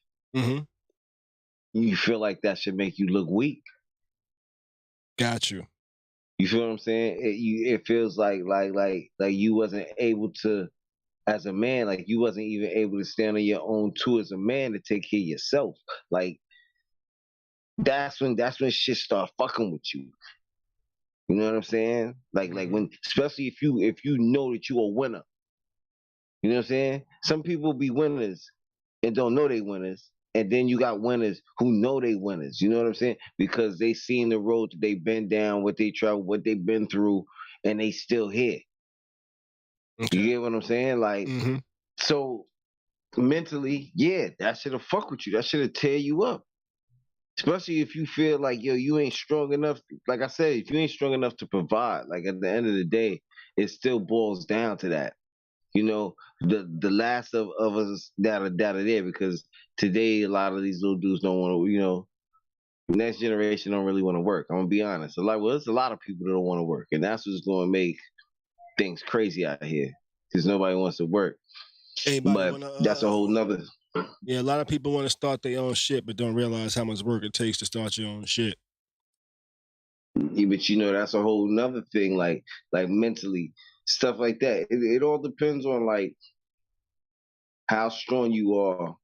you feel like that should make you look weak. Got you. You feel what I'm saying? It feels like you wasn't able to, as a man, like you wasn't even able to stand on your own too as a man to take care of yourself. Like that's when shit start fucking with you. You know what I'm saying? Like when, especially if you know that you a winner. You know what I'm saying? Some people be winners and don't know they winners. And then you got winners who know they winners. You know what I'm saying? Because they seen the road that they've been down, what they travel, what they've been through, and they still here. Okay. You get what I'm saying? Like, so mentally, yeah, that should have fuck with you. That should have tear you up. Especially if you feel like, yo, you ain't strong enough. Like I said, if you ain't strong enough to provide, like at the end of the day, it still boils down to that. You know, the last of us that are there, because today a lot of these little dudes don't want to, you know, next generation don't really want to work. I'm gonna be honest. There's a lot of people that don't want to work, and that's what's gonna make things crazy out here, because nobody wants to work. But that's a whole nother. Yeah, a lot of people want to start their own shit, but don't realize how much work it takes to start your own shit. Yeah, but you know, that's a whole nother thing. Like mentally, stuff like that. It all depends on like how strong you are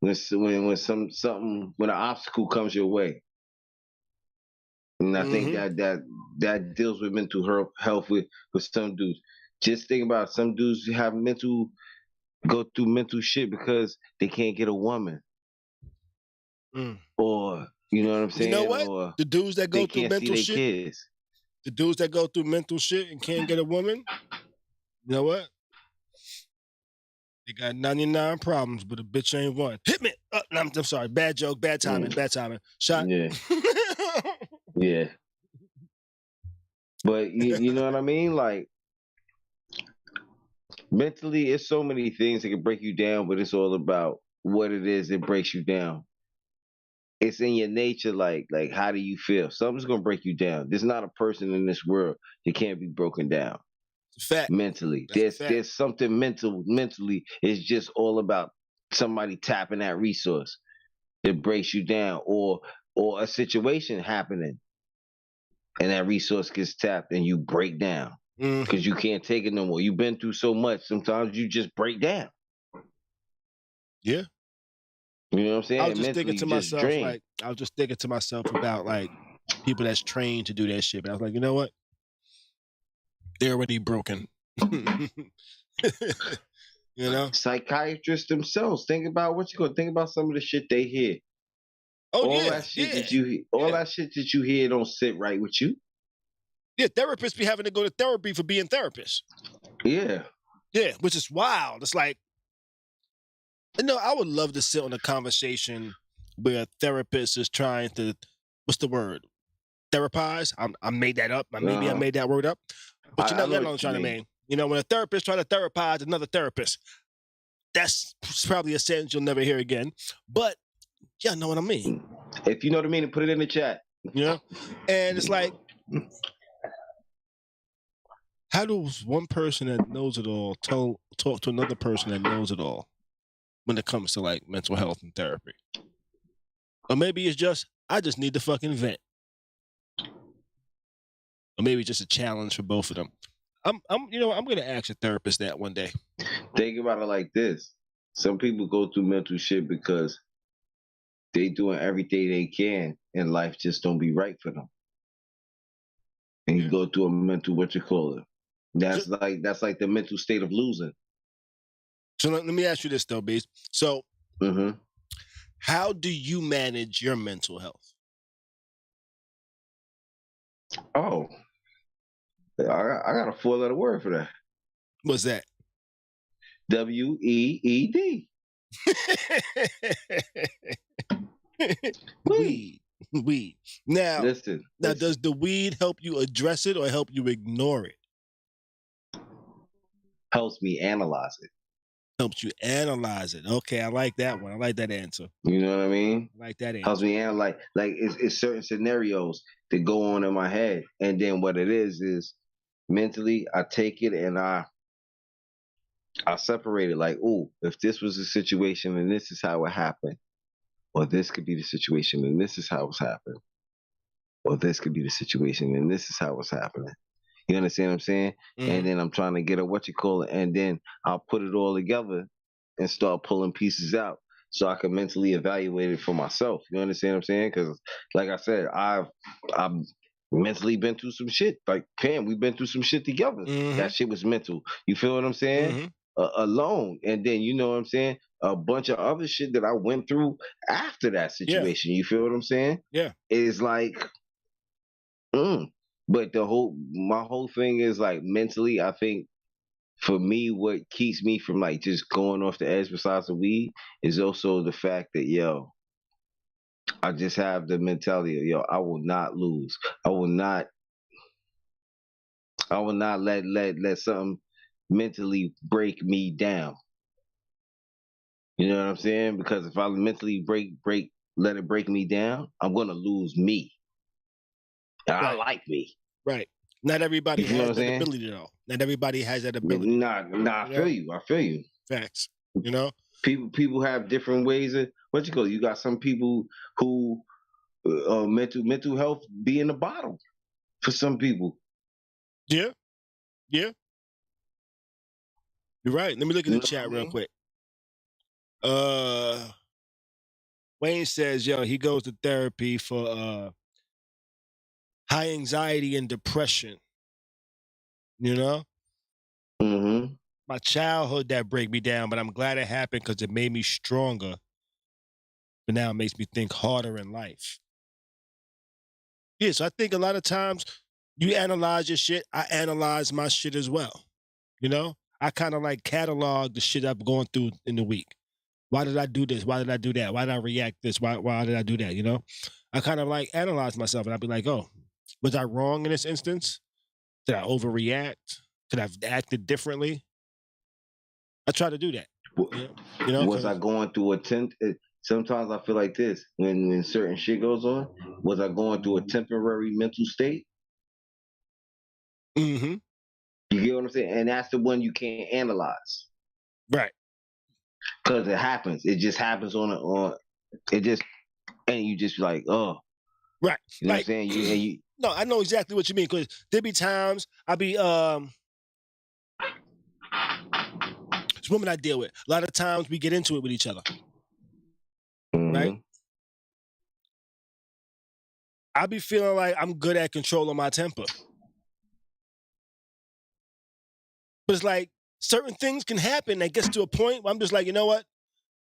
when an obstacle comes your way. And I think that deals with mental health with some dudes. Just think about it. Some dudes go through mental shit because they can't get a woman. Or, you know what I'm saying? You know what? Or the dudes that go through mental shit. Kids. The dudes that go through mental shit and can't get a woman, you know what? They got 99 problems, but a bitch ain't one. Hit me! I'm sorry. Bad joke. Bad timing. Bad timing. Shot. Yeah. Yeah. But you know what I mean? Like, mentally, it's so many things that can break you down, but it's all about what it is that breaks you down. It's in your nature, like how do you feel? Something's gonna break you down. There's not a person in this world that can't be broken down. Fact. Mentally. There's something mentally. It's just all about somebody tapping that resource that breaks you down, or a situation happening and that resource gets tapped and you break down because you can't take it no more. You've been through so much. Sometimes you just break down. Yeah. You know what I'm saying? I was just thinking to myself, drained. like, I was just thinking to myself about like people that's trained to do that shit. But I was like, you know what? They're already broken. You know? Psychiatrists themselves. Think about what you gonna think about some of the shit they hear. Oh, all yeah. that shit that you that shit that you hear don't sit right with you. Yeah, therapists be having to go to therapy for being therapists. Yeah. Yeah, which is wild. It's like, you know, I would love to sit on a conversation where a therapist is trying to, what's the word? Therapize? I made that up. Maybe I made that word up. But you know what I'm trying to mean. You know, when a therapist tries to therapize another therapist, that's probably a sentence you'll never hear again. But y'all know what I mean. If you know what I mean, put it in the chat. You know? And it's like, how does one person that knows it all talk to another person that knows it all when it comes to like mental health and therapy? Or maybe it's just, I just need to fucking vent. Or maybe it's just a challenge for both of them. I'm gonna ask a therapist that one day. Think about it like this. Some people go through mental shit because they doing everything they can and life just don't be right for them. And you go through a mental, what you call it. That's like the mental state of losing. So let me ask you this though, Beast. So how do you manage your mental health? Oh, I got a 4-letter word for that. What's that? WEED. Weed. Now, listen. Does the weed help you address it or help you ignore it? Helps me analyze it. Helps you analyze it. Okay, I like that one. I like that answer. You know what I mean? I like that answer. Helps me analyze. Like it's certain scenarios that go on in my head, and then what it is mentally I take it and I separate it. Like, oh, if this was a situation and this is how it happened, or this could be the situation and this is how it's happened, or this could be the situation and this is how it's happening. You understand what I'm saying? And then I'm trying to get a and then I'll put it all together and start pulling pieces out so I can mentally evaluate it for myself. You understand what I'm saying? Because, like I said, I've mentally been through some shit. Like, Pam, we've been through some shit together. That shit was mental. You feel what I'm saying? Alone. And then, you know what I'm saying? A bunch of other shit that I went through after that situation. You feel what I'm saying? Yeah. It's like, But my whole thing is like mentally, I think for me, what keeps me from like just going off the edge besides the weed is also the fact that, I just have the mentality of, I will not lose. I will not let something mentally break me down. You know what I'm saying? Because if I mentally let it break me down, I'm going to lose me. I like me. Right. Not everybody has that ability, though. Not everybody has that ability. I feel you. I feel you. Facts. You know? People have different ways of, you got some people who mental health be in the bottom for some people. Yeah. Yeah. You're right. Let me look at the chat real quick. Wayne says, he goes to therapy for high anxiety and depression. You know? My childhood that break me down, but I'm glad it happened because it made me stronger. But now it makes me think harder in life. Yeah, so I think a lot of times you analyze your shit, I analyze my shit as well. You know? I kind of like catalog the shit I'm going through in the week. Why did I do this? Why did I do that? Why did I react this? Why did I do that? You know? I kind of like analyze myself and I'd be like, oh, was I wrong in this instance? Did I overreact? Could I have acted differently? I try to do that. You know? Was I going through sometimes I feel like this, when certain shit goes on, was I going through a temporary mental state? You get what I'm saying? And that's the one you can't analyze. Right. Because it happens. It just happens and you just be like, oh. Right. You know what I'm saying? No, I know exactly what you mean, because there be times I be, it's women I deal with. A lot of times we get into it with each other. right? I be feeling like I'm good at controlling my temper. But it's like certain things can happen that gets to a point where I'm just like, you know what?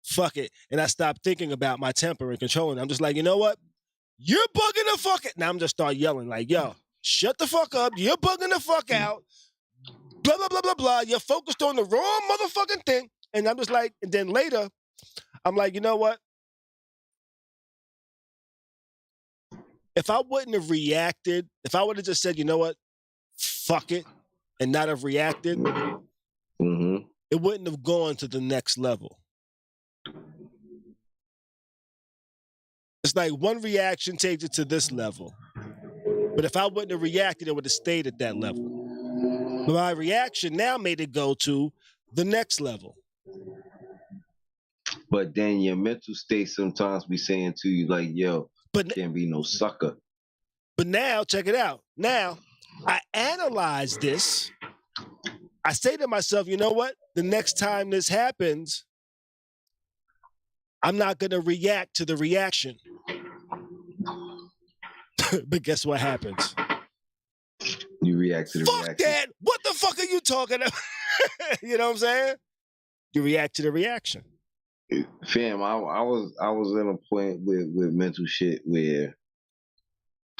Fuck it. And I stop thinking about my temper and controlling it. I'm just like, you know what? You're bugging the fuck it. Now I'm just start yelling like, yo, shut the fuck up. You're bugging the fuck out. Blah, blah, blah, blah, blah. You're focused on the wrong motherfucking thing. And I'm just like, and then later, I'm like, you know what? If I wouldn't have reacted, if I would have just said, you know what, fuck it, and not have reacted, it wouldn't have gone to the next level. It's like one reaction takes it to this level. But if I wouldn't have reacted, it would have stayed at that level. But my reaction now made it go to the next level. But then your mental state sometimes be saying to you like, yo, can't be no sucker. But now, check it out. Now, I analyze this. I say to myself, you know what? The next time this happens, I'm not going to react to the reaction. But guess what happens? You react to the reaction. Fuck that! What the fuck are you talking about? You know what I'm saying? You react to the reaction. Fam, I was in a point with mental shit where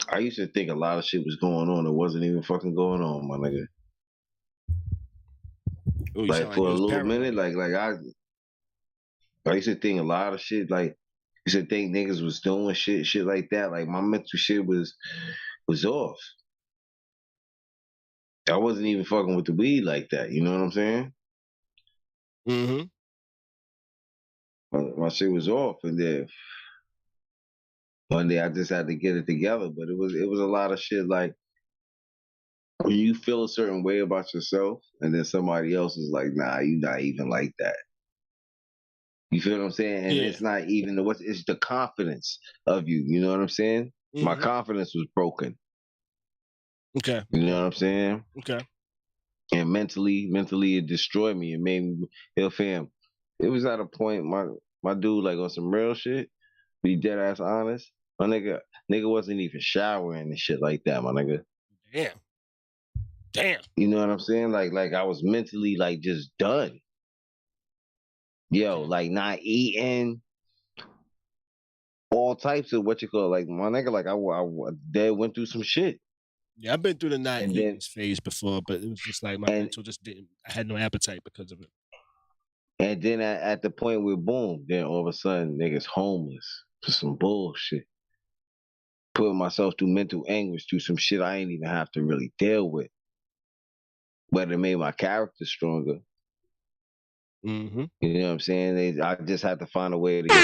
I used to think a lot of shit was going on that wasn't even fucking going on, my nigga. Ooh, like for a little minute, like I used to think a lot of shit, like used to think niggas was doing shit like that. Like my mental shit was off. I wasn't even fucking with the weed like that. You know what I'm saying? Mm-hmm. My shit was off, and then one day I just had to get it together. But it was a lot of shit. Like when you feel a certain way about yourself, and then somebody else is like, "Nah, you not even like that." You feel what I'm saying? And it's not even it's the confidence of you. You know what I'm saying? Mm-hmm. My confidence was broken. Okay. You know what I'm saying? Okay. And mentally, it destroyed me. It made me, fam. It was at a point, my dude, like on some real shit, be dead ass honest. My nigga wasn't even showering and shit like that, my nigga. Damn. You know what I'm saying? Like I was mentally like just done. Yo, like not eating, all types of what you call, like my nigga, like I went through some shit. Yeah, I've been through the not eating phase before, but it was just like my mental just didn't. I had no appetite because of it. And then at the point where boom, then all of a sudden niggas homeless for some bullshit. Putting myself through mental anguish through some shit I ain't even have to really deal with. But it made my character stronger. Mm-hmm. You know what I'm saying? I just had to find a way to get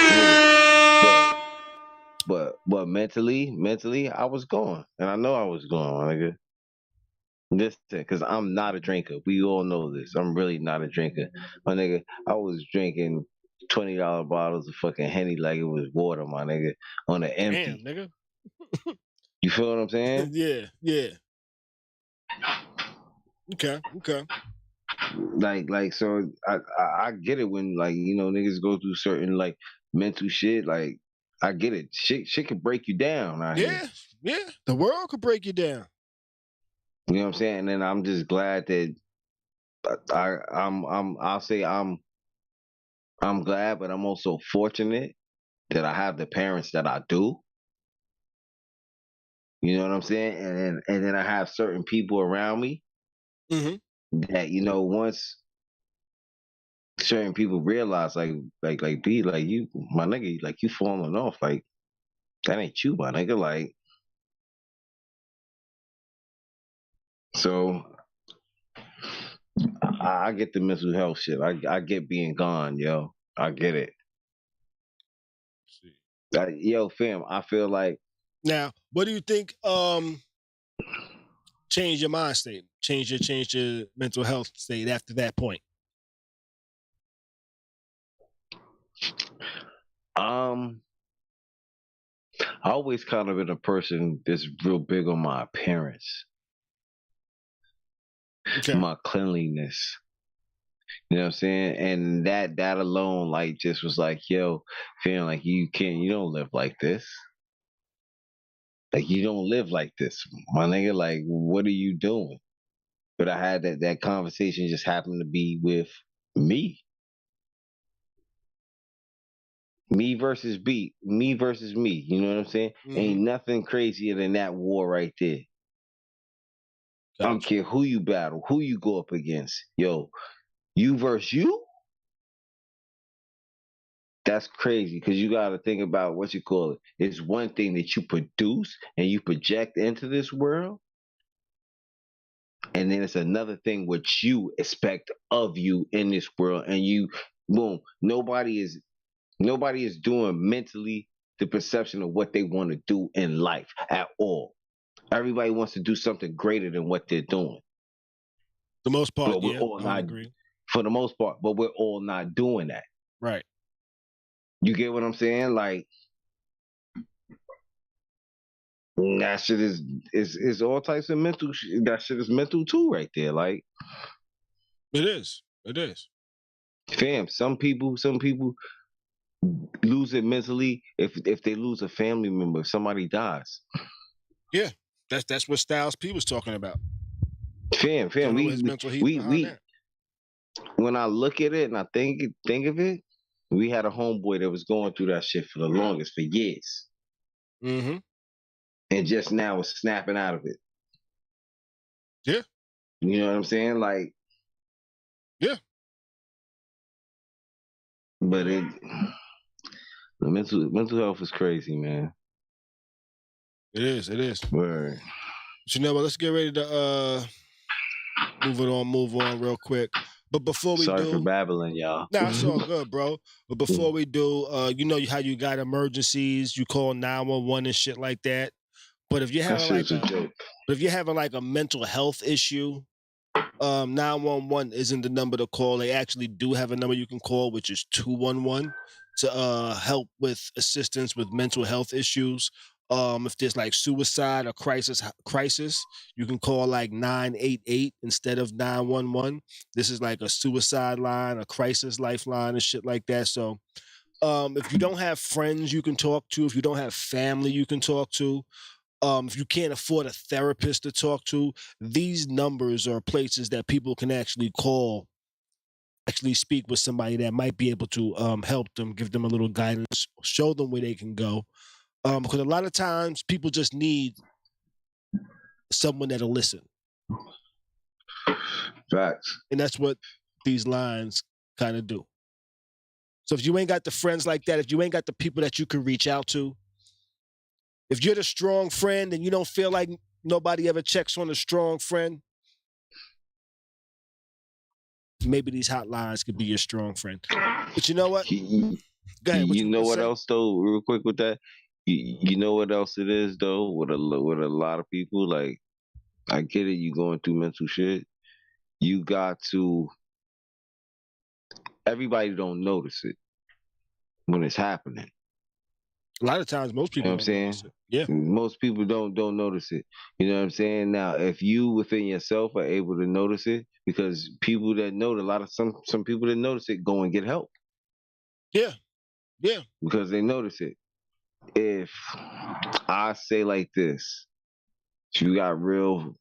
through it. But mentally, I was gone. And I know I was gone, my nigga. Listen, because I'm not a drinker. We all know this. I'm really not a drinker. My nigga, I was drinking $20 bottles of fucking Henny like it was water, my nigga, on the empty. Damn, nigga. You feel what I'm saying? Yeah. Okay. Like, so I get it when, like, you know, niggas go through certain, like, mental shit. Like, I get it. Shit can break you down out here. Yeah. The world could break you down. You know what I'm saying? And then I'm just glad that I'll say I'm glad, but I'm also fortunate that I have the parents that I do. You know what I'm saying? And then I have certain people around me that, you know, once certain people realize like B, like you, my nigga, like you falling off, like that ain't you, my nigga. Like, so I get the mental health shit. I get being gone, yo. I get it. Yo, fam, I feel like. Now, what do you think changed your mind state? Change your mental health state after that point? I always kind of been a person that's real big on my appearance. Okay. My cleanliness. You know what I'm saying? And that alone, like, just was like, yo, feeling like you don't live like this. Like, you don't live like this, my nigga. Like, what are you doing? But I had that conversation just happened to be with me. Me versus me versus me. You know what I'm saying? Mm-hmm. Ain't nothing crazier than that war right there. Gotcha. I don't care who you battle, who you go up against. Yo, you versus you? That's crazy, because you got to think about what you call it. It's one thing that you produce and you project into this world. And then it's another thing what you expect of you in this world. And you, boom, nobody is doing mentally the perception of what they want to do in life at all. Everybody wants to do something greater than what they're doing. The most part, yeah, I agree. For the most part, but we're all not doing that. Right. You get what I'm saying? Like, that shit is all types of mental. That shit is mental too, right there. Like, it is. Fam, some people lose it mentally if they lose a family member, if somebody dies. Yeah, that's what Styles P was talking about. Fam, we when I look at it and I think of it, we had a homeboy that was going through that shit for the longest, for years. Mm-hmm. And just now was snapping out of it. Yeah. You know what I'm saying? Like, yeah. But the mental health is crazy, man. It is. Word. But you know what? Let's get ready to move on real quick. But before we Sorry for babbling, y'all. Nah, it's all good, bro. But before we do, you know how you got emergencies, you call 911 and shit like that. But if you're having like a mental health issue, 911 isn't the number to call. They actually do have a number you can call, which is 211, to help with assistance with mental health issues. If there's like suicide or crisis, you can call like 988 instead of 911. This is like a suicide line, a crisis lifeline, and shit like that. So, if you don't have friends you can talk to, if you don't have family you can talk to, if you can't afford a therapist to talk to, these numbers are places that people can actually call, actually speak with somebody that might be able to help them, give them a little guidance, show them where they can go. Because a lot of times people just need someone that'll listen. Facts. And that's what these lines kind of do. So if you ain't got the friends like that, if you ain't got the people that you can reach out to, if you're the strong friend and you don't feel like nobody ever checks on a strong friend, maybe these hotlines could be your strong friend. But you know what? Go ahead. You know what else, though, real quick with that? You know what else it is, though, with a lot of people? Like, I get it, you going through mental shit. You got to... Everybody don't notice it when it's happening. A lot of times, most people don't notice it. Yeah. Most people don't notice it. You know what I'm saying? Now, if you within yourself are able to notice it, because people that know, some people that notice it go and get help. Yeah. Because they notice it. If I say like this, if you got real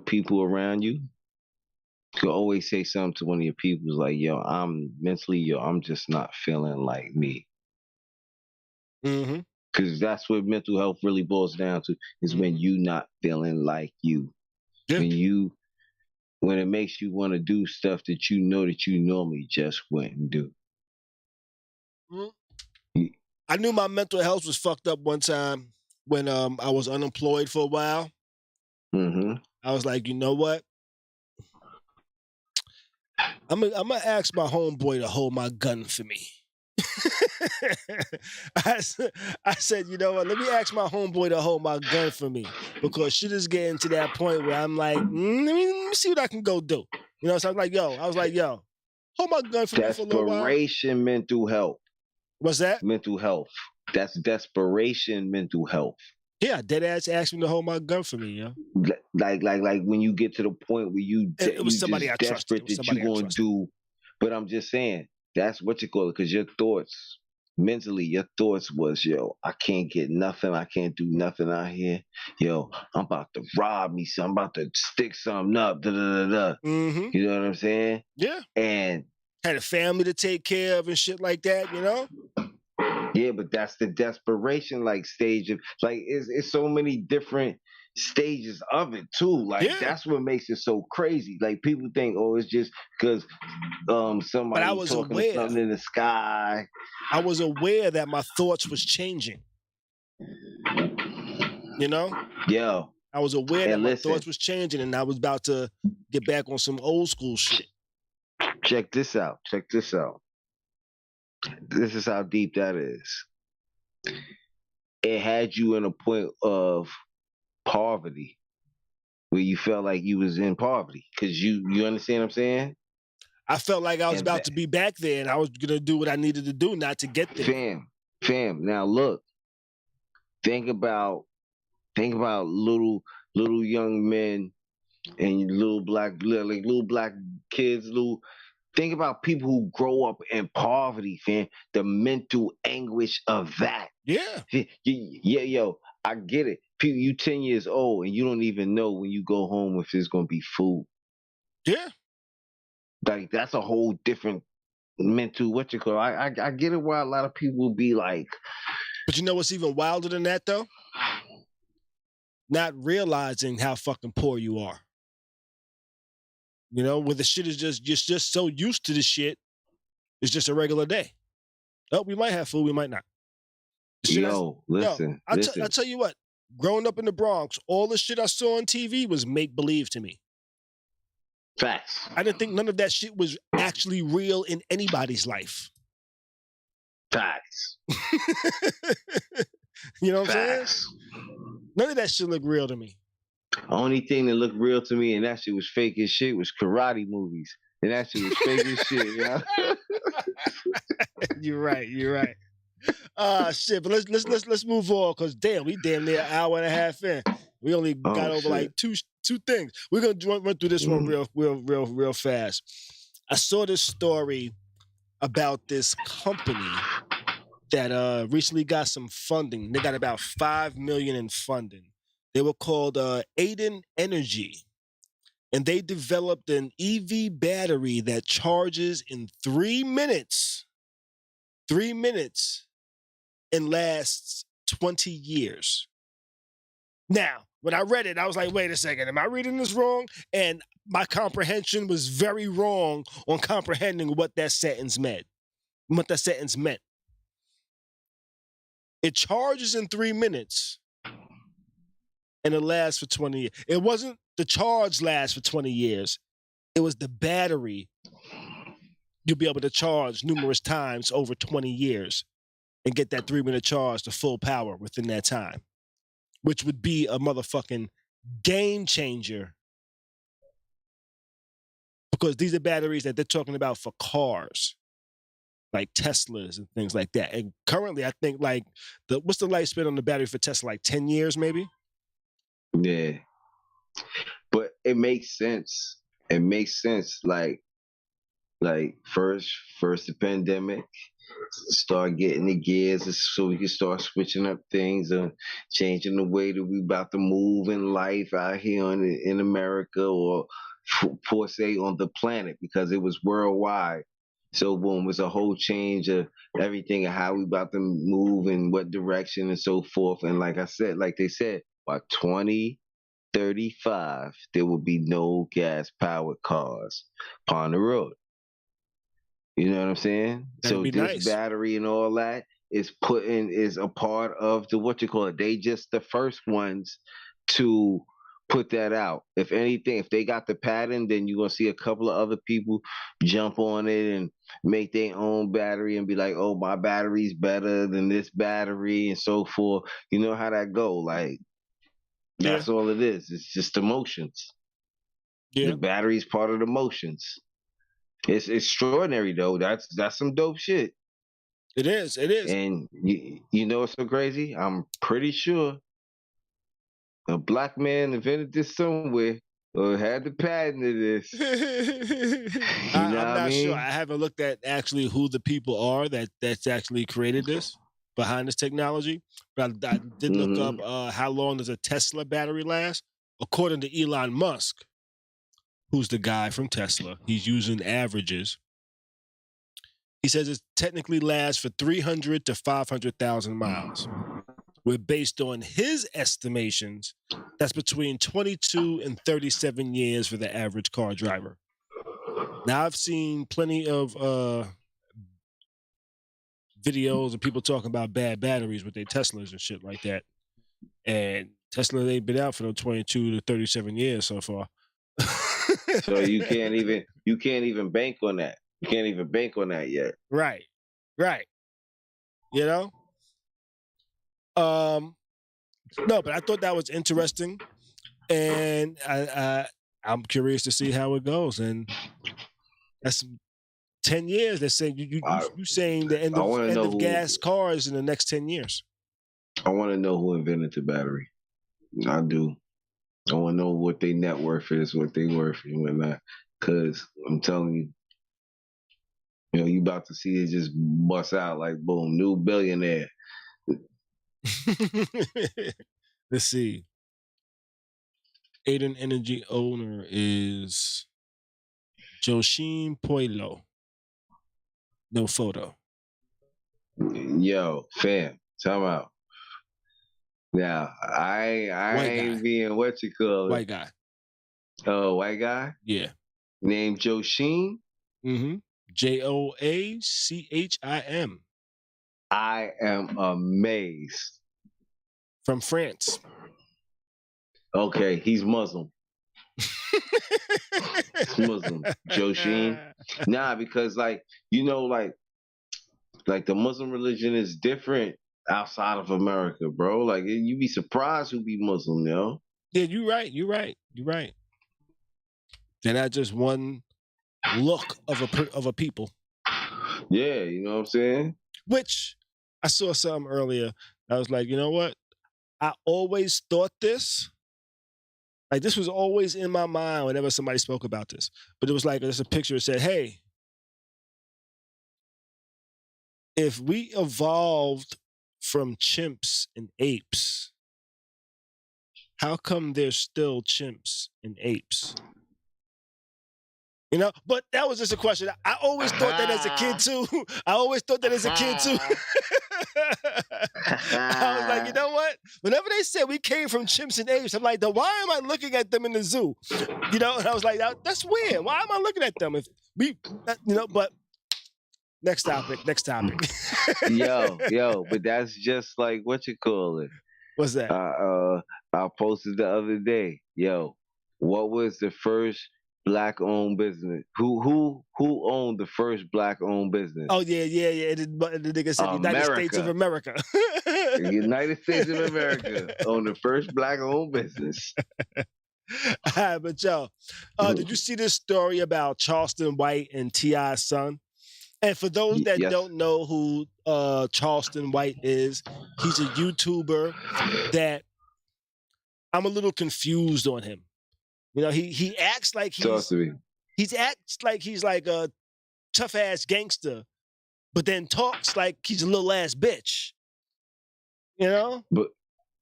people around you, you can always say something to one of your people like, I'm just not feeling like me. Mm-hmm. Because that's what mental health really boils down to, is when you not feeling like you. Yeah. When it makes you want to do stuff that you know that you normally just wouldn't do. Mm-hmm. I knew my mental health was fucked up one time when I was unemployed for a while. Mm-hmm. I was like, you know what? I'm gonna ask my homeboy to hold my gun for me. I said, you know what? Let me ask my homeboy to hold my gun for me, because shit is getting to that point where I'm like, let me see what I can go do. You know, so I was like, yo, hold my gun for me for a little while. Desperation mental health. What's that? Mental health. That's desperation mental health. Yeah, dead ass asked me to hold my gun for me, yo. Like when you get to the point where it was somebody I trusted. Desperate that you gonna do. But I'm just saying, that's what you call it, because your thoughts, mentally, your thoughts was, yo, I can't get nothing. I can't do nothing out here. Yo, I'm about to rob me. I'm about to stick something up. Da, da, da, da. Mm-hmm. You know what I'm saying? Yeah. And had a family to take care of and shit like that, you know? Yeah, but that's the desperation like stage of like it's so many different stages of it too. Like that's what makes it so crazy. Like people think, oh, it's just because somebody talking to something in the sky. I was aware that my thoughts was changing. You know? Yeah. I was aware that my thoughts was changing, and I was about to get back on some old school shit. Check this out. Check this out. This is how deep that is. It had you in a point of poverty where you felt like you was in poverty. Because you understand what I'm saying? I felt like I was about to be back there, and I was going to do what I needed to do not to get there. Fam. Now look. Think about little young men and little black kids, think about people who grow up in poverty, fam. The mental anguish of that. Yeah. Yeah, yo, I get it. People, you 10 years old and you don't even know when you go home if there's gonna be food. Yeah. Like that's a whole different mental I get it why a lot of people be like. But you know what's even wilder than that though? Not realizing how fucking poor you are. You know, where the shit is just so used to the shit, it's just a regular day. Oh, we might have food, we might not. Listen. I tell you what, growing up in the Bronx, all the shit I saw on TV was make-believe to me. Facts. I didn't think none of that shit was actually real in anybody's life. Facts. You know what I'm saying? None of that shit looked real to me. Only thing that looked real to me and that shit was fake as shit was karate movies. And that shit was fake as shit, you know? You're right. Shit, but let's move on, because damn, we damn near an hour and a half in. We only got over like two things. We're gonna run through this one real fast. I saw this story about this company that recently got some funding. They got about $5 million in funding. They were called Aiden Energy, and they developed an EV battery that charges in 3 minutes. 3 minutes and lasts 20 years. Now, when I read it, I was like, wait a second, am I reading this wrong? And my comprehension was very wrong on comprehending what that sentence meant. It charges in 3 minutes and it lasts for 20 years. It wasn't the charge lasts for 20 years. It was the battery you'll be able to charge numerous times over 20 years and get that 3 minute charge to full power within that time, which would be a motherfucking game changer, because these are batteries that they're talking about for cars, like Teslas and things like that. And currently, I think like what's the lifespan on the battery for Tesla? Like 10 years, maybe? Yeah. But it makes sense. It makes sense. Like first the pandemic, start getting the gears so we can start switching up things and changing the way that we about to move in life out here in America, or per se on the planet, because it was worldwide. So boom, it's a whole change of everything and how we about to move and what direction and so forth. And like I said, like they said, by 2035, there will be no gas powered cars upon the road. You know what I'm saying? That'd so this nice. Battery and all that is a part of the They just the first ones to put that out. If anything, if they got the patent, then you're gonna see a couple of other people jump on it and make their own battery and be like, oh, my battery's better than this battery and so forth. You know how that go? Like that's all it is. It's just emotions. Yeah. The battery's part of the motions. It's extraordinary though. That's some dope shit. It is. And you know what's so crazy? I'm pretty sure a black man invented this somewhere, Well, had the patent of this. I'm not sure. I haven't looked at actually who the people are that's actually created this behind this technology. But I did look up how long does a Tesla battery last? According to Elon Musk, who's the guy from Tesla, he's using averages. He says it technically lasts for 300 to 500,000 miles. We're based on his estimations. That's between 22 and 37 years for the average car driver. Now, I've seen plenty of videos of people talking about bad batteries with their Teslas and shit like that. And Tesla, they've been out for those 22 to 37 years so far. So you can't even bank on that. You can't even bank on that yet. Right. You know? No, but I thought that was interesting, and I'm curious to see how it goes. And that's 10 years. They're saying you saying the end of gas cars in the next 10 years. I want to know who invented the battery. I do. I want to know what their net worth is, what they worth, and whatnot. Because I'm telling you, you about to see it just bust out like boom, new billionaire. Let's see. Aiden Energy owner is Joshin Poilo. No photo. Yo, fam, time out. Now, I ain't being what you call it. White guy. Oh, white guy? Yeah. Named Joshin? Mm-hmm. Joachim. I am amazed. From France. Okay, he's Muslim. He's Muslim. Joshin. Nah, because like the Muslim religion is different outside of America, bro. Like you be surprised who be Muslim, yo. Yeah, you're right. They're not just one look of a people. Yeah, you know what I'm saying? Which I saw something earlier. I was like, you know what? I always thought this. Like this was always in my mind whenever somebody spoke about this. But it was like there's a picture that said, hey, if we evolved from chimps and apes, how come there's still chimps and apes? You know, but that was just a question. I always thought that as a kid too. I was like, you know what? Whenever they said we came from chimps and apes, I'm like, why am I looking at them in the zoo? You know, and I was like, that's weird. Why am I looking at them? If we, but next topic. Yo, but that's just like what you call it. What's that? I posted the other day. Yo, what was the first Black-owned business? Who owned the first Black-owned business? Oh yeah. The nigga said United States of America. The United States of America owned the first Black-owned business. But yo, did you see this story about Charleston White and T.I.'s son? And for those that don't know who Charleston White is, he's a YouTuber that I'm a little confused on him. You know, he acts like he's like a tough ass gangster, but then talks like he's a little ass bitch. You know? But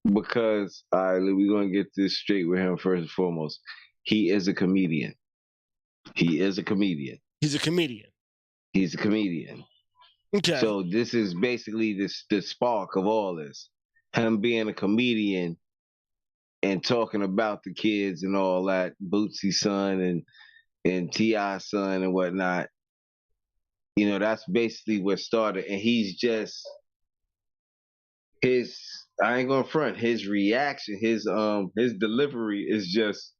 because we're gonna get this straight with him first and foremost. He is a comedian. He's a comedian. Okay. So this is basically the spark of all this. Him being a comedian and talking about the kids and all that, Bootsy's son and T.I.'s son and whatnot. You know, that's basically what started. And he's just I ain't gonna front, his reaction, his delivery is just,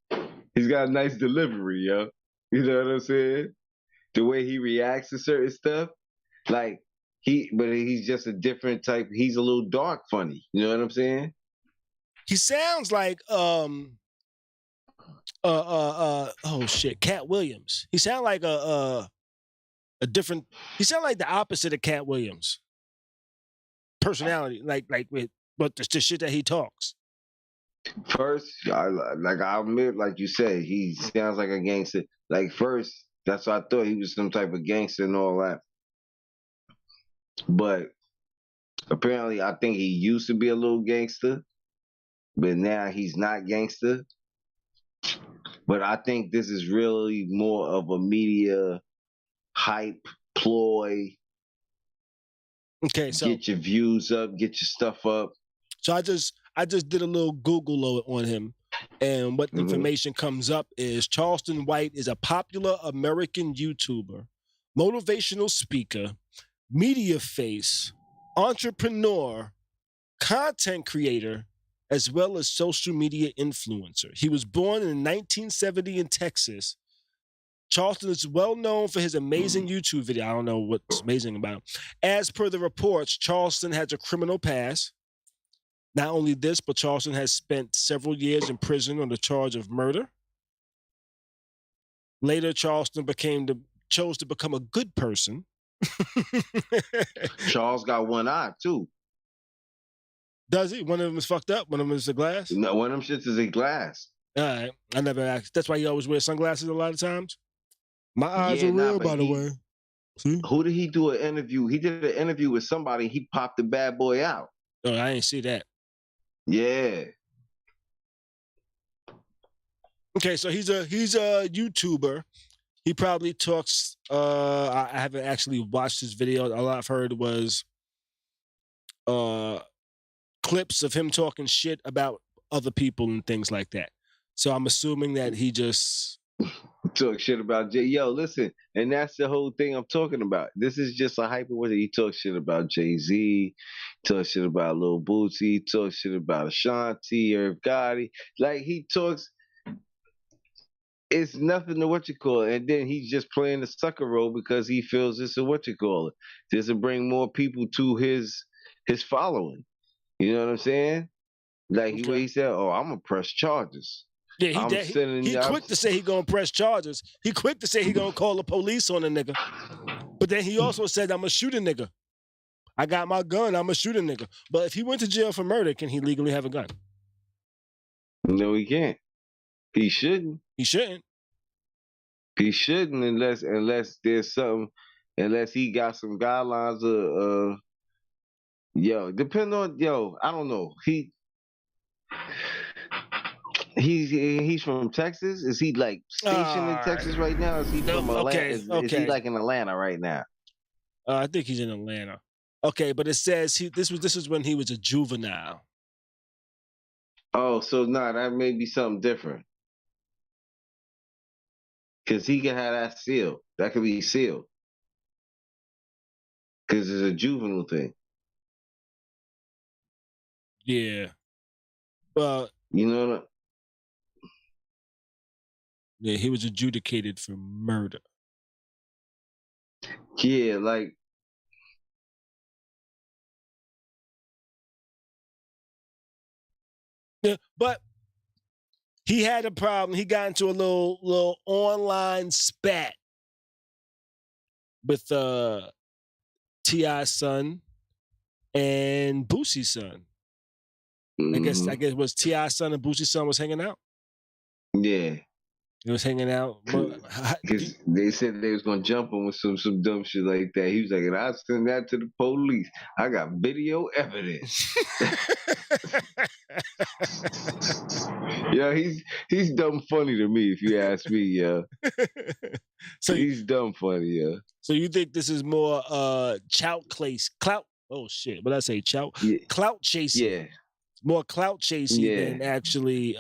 he's got a nice delivery, yo. You know what I'm saying? The way he reacts to certain stuff, like but he's just a different type. He's a little dark funny. You know what I'm saying? He sounds like oh shit, Cat Williams. He sounds like a different. He sounds like the opposite of Cat Williams. Personality, like with but the shit that he talks. First, I admit, like you said, he sounds like a gangster. Like first, that's what I thought he was some type of gangster and all that. But apparently, I think he used to be a little gangster, but now he's not gangster. But I think this is really more of a media hype ploy. Okay, so get your views up, get your stuff up. So I just did a little Google on him, and what information comes up is Charleston White is a popular American YouTuber, motivational speaker, media face, entrepreneur, content creator, as well as social media influencer. He was born in 1970 in Texas. Charleston is well known for his amazing YouTube video. I don't know what's amazing about him. As per the reports, Charleston has a criminal past. Not only this, but Charleston has spent several years in prison on the charge of murder. Later, Charleston chose to become a good person. Charles got one eye, too. Does he? One of them is fucked up? One of them is a glass? No, one of them shits is a glass. All right. I never asked. That's why you always wear sunglasses a lot of times? My eyes are real, by the way. See? Who did he do an interview? He did an interview with somebody. He popped the bad boy out. Oh, I didn't see that. Yeah. Okay, so he's a YouTuber. He probably talks. I haven't actually watched his video. All I've heard was clips of him talking shit about other people and things like that. So I'm assuming that he just talk shit about Jay. Yo, listen, and that's the whole thing I'm talking about. This is just a hyper word. He talks shit about Jay-Z, talks shit about Lil Bootsy, talks shit about Ashanti, Irv Gotti. Like he talks, it's nothing to what you call it. And then he's just playing the sucker role because he feels this is what you call it. Just to bring more people to his following. You know what I'm saying? Like he said, "Oh, I'm gonna press charges." Yeah, he quick to say he gonna press charges. He quick to say he gonna call the police on a nigga. But then he also said, "I'm gonna shoot a nigga. I got my gun. I'm gonna shoot a nigga." But if he went to jail for murder, can he legally have a gun? No, he can't. He shouldn't. He shouldn't. He shouldn't unless there's something, unless he got some guidelines of I don't know. He's from Texas. Is he like stationed in Texas right now? Is he from Atlanta? Is he like in Atlanta right now? I think he's in Atlanta. Okay, but it says this was when he was a juvenile. Oh, so that may be something different. Because he can have that sealed. That could be sealed. Because it's a juvenile thing. Yeah. Well, you know what? Yeah, he was adjudicated for murder. Yeah, like yeah, but he had a problem. He got into a little online spat with T.I.'s son and Boosie's son. I guess it was T.I.'s son and Boosie's son was hanging out. Yeah. He was hanging out. Because they said they was gonna jump him with some dumb shit like that. He was like, and I send that to the police. I got video evidence. Yeah, he's dumb funny to me, if you ask me, yeah. So he's dumb funny, yeah. So you think this is more clout? Oh shit! What did I say? Clout? Yeah. Clout chasing. Yeah. More clout chasing than actually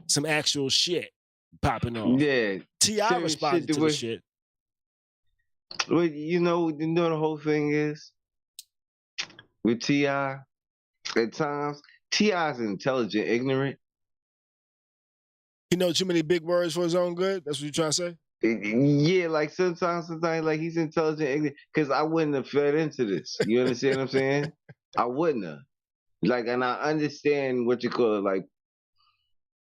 some actual shit popping off. Yeah. T.I. responded to the shit. Well, you know the whole thing is with T.I. At times, T.I. is intelligent, ignorant. He knows too many big words for his own good. That's what you're trying to say. Yeah, like sometimes like he's intelligent, ignorant. Because I wouldn't have fed into this. You understand what I'm saying? I wouldn't have. Like, and I understand what you call it, like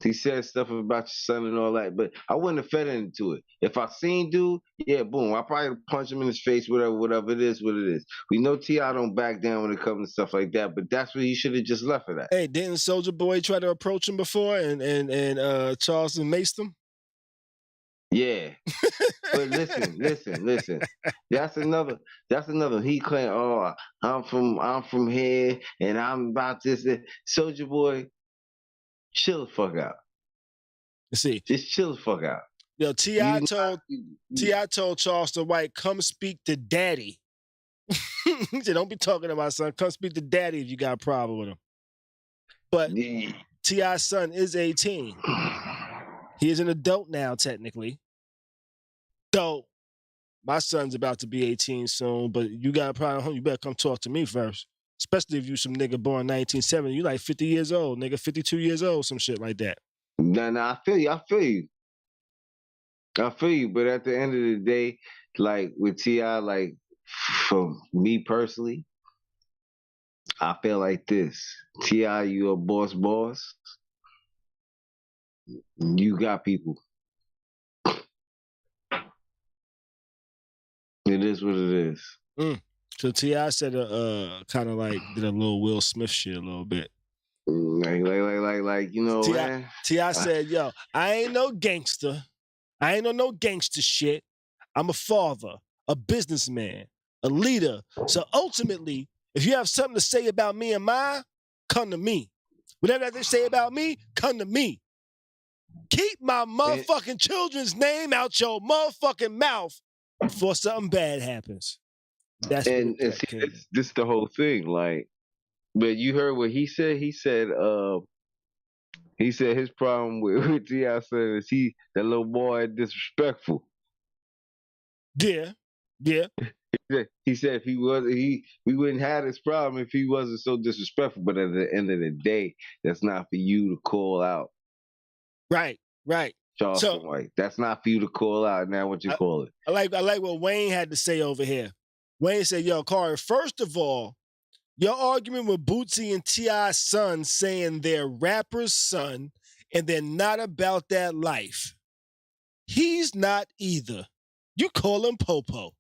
He said stuff about your son and all that, but I wouldn't have fed into it. If I seen dude, yeah, boom, I probably punch him in his face, whatever it is, what it is. We know T.I. don't back down when it comes to stuff like that, but that's what he should have just left it at. Hey, didn't Soulja Boy try to approach him before and Charleston maced him? Yeah. But listen. That's another. He claimed, oh, I'm from here and I'm about this. Soulja Boy, chill the fuck out. See, just chill the fuck out. Yo, T.I. told Charleston White, come speak to daddy. He said, don't be talking to my son. Come speak to daddy if you got a problem with him. But T.I.'s son is 18. He is an adult now, technically. Though my son's about to be 18 soon, but you got a problem, you better come talk to me first. Especially if you some nigga born 1970. You like 50 years old, nigga, 52 years old, some shit like that. Nah, I feel you. But at the end of the day, like with T.I., like for me personally, I feel like this. T.I., you a boss. You got people. It is what it is. So T.I. said kind of like did a little Will Smith shit a little bit. Like you know, man. T.I. said, yo, I ain't no gangster. I ain't on no gangster shit. I'm a father, a businessman, a leader. So ultimately, if you have something to say about me and mine, come to me. Whatever they say about me, come to me. Keep my motherfucking children's name out your motherfucking mouth before something bad happens. That's and see, this is the whole thing. Like, but you heard what he said. He said his problem with T.I. said is that little boy disrespectful. Yeah. He said if he was we wouldn't have this problem if he wasn't so disrespectful. But at the end of the day, that's not for you to call out. Right. Charleston White. That's not for you to call out. Now what you call it? I like what Wayne had to say over here. Wayne said, yo, Khary, first of all, your argument with Bootsy and T.I.'s son saying they're rapper's son and they're not about that life. He's not either. You call him Popo,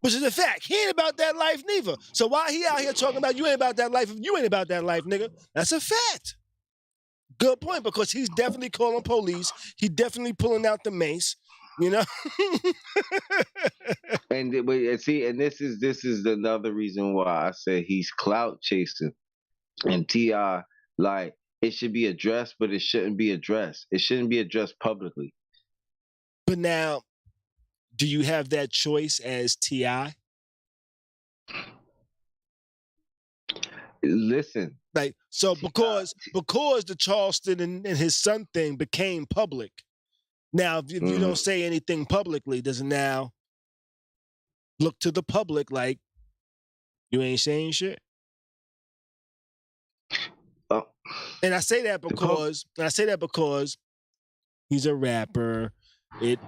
which is a fact. He ain't about that life neither. So why he out here talking about you ain't about that life if you ain't about that life, nigga? That's a fact. Good point, because he's definitely calling police. He definitely pulling out the mace, you know? And this is another reason why I say he's clout chasing. And T.I., like, it should be addressed, but it shouldn't be addressed. It shouldn't be addressed publicly. But now, do you have that choice as T.I.? Listen. Like, so because the Charleston and his son thing became public, now if you don't say anything publicly, does it now look to the public like you ain't saying shit? And I say that because he's a rapper. It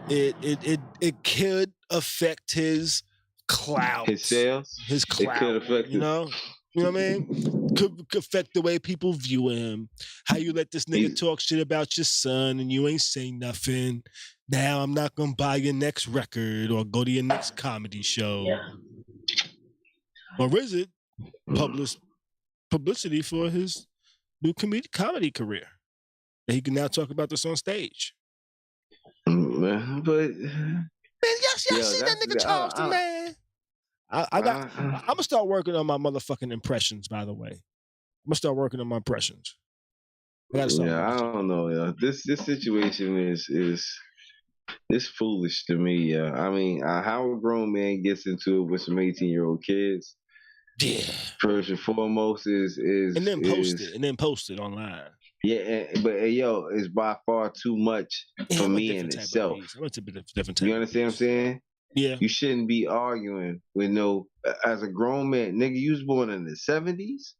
could affect his clout, his sales, his clout. It could affect you know what I mean? Could affect the way people view him. How you let this nigga talk shit about your son and you ain't say nothing. Now I'm not gonna buy your next record or go to your next comedy show. Yeah. Or is it publicity for his new comedy career? That he can now talk about this on stage. But man, y'all see that nigga Charleston, man. I'm gonna start working on my motherfucking impressions, by the way. I'm gonna start working on my impressions. I don't know, yeah. This situation is foolish to me, yeah. I mean, how a grown man gets into it with some 18-year-old kids. Yeah. First and foremost is and then post it online. Yeah, but it's by far too much for me in itself. I went to a different type. You understand what I'm saying? Yeah. You shouldn't be arguing with as a grown man. Nigga, you was born in the 70s?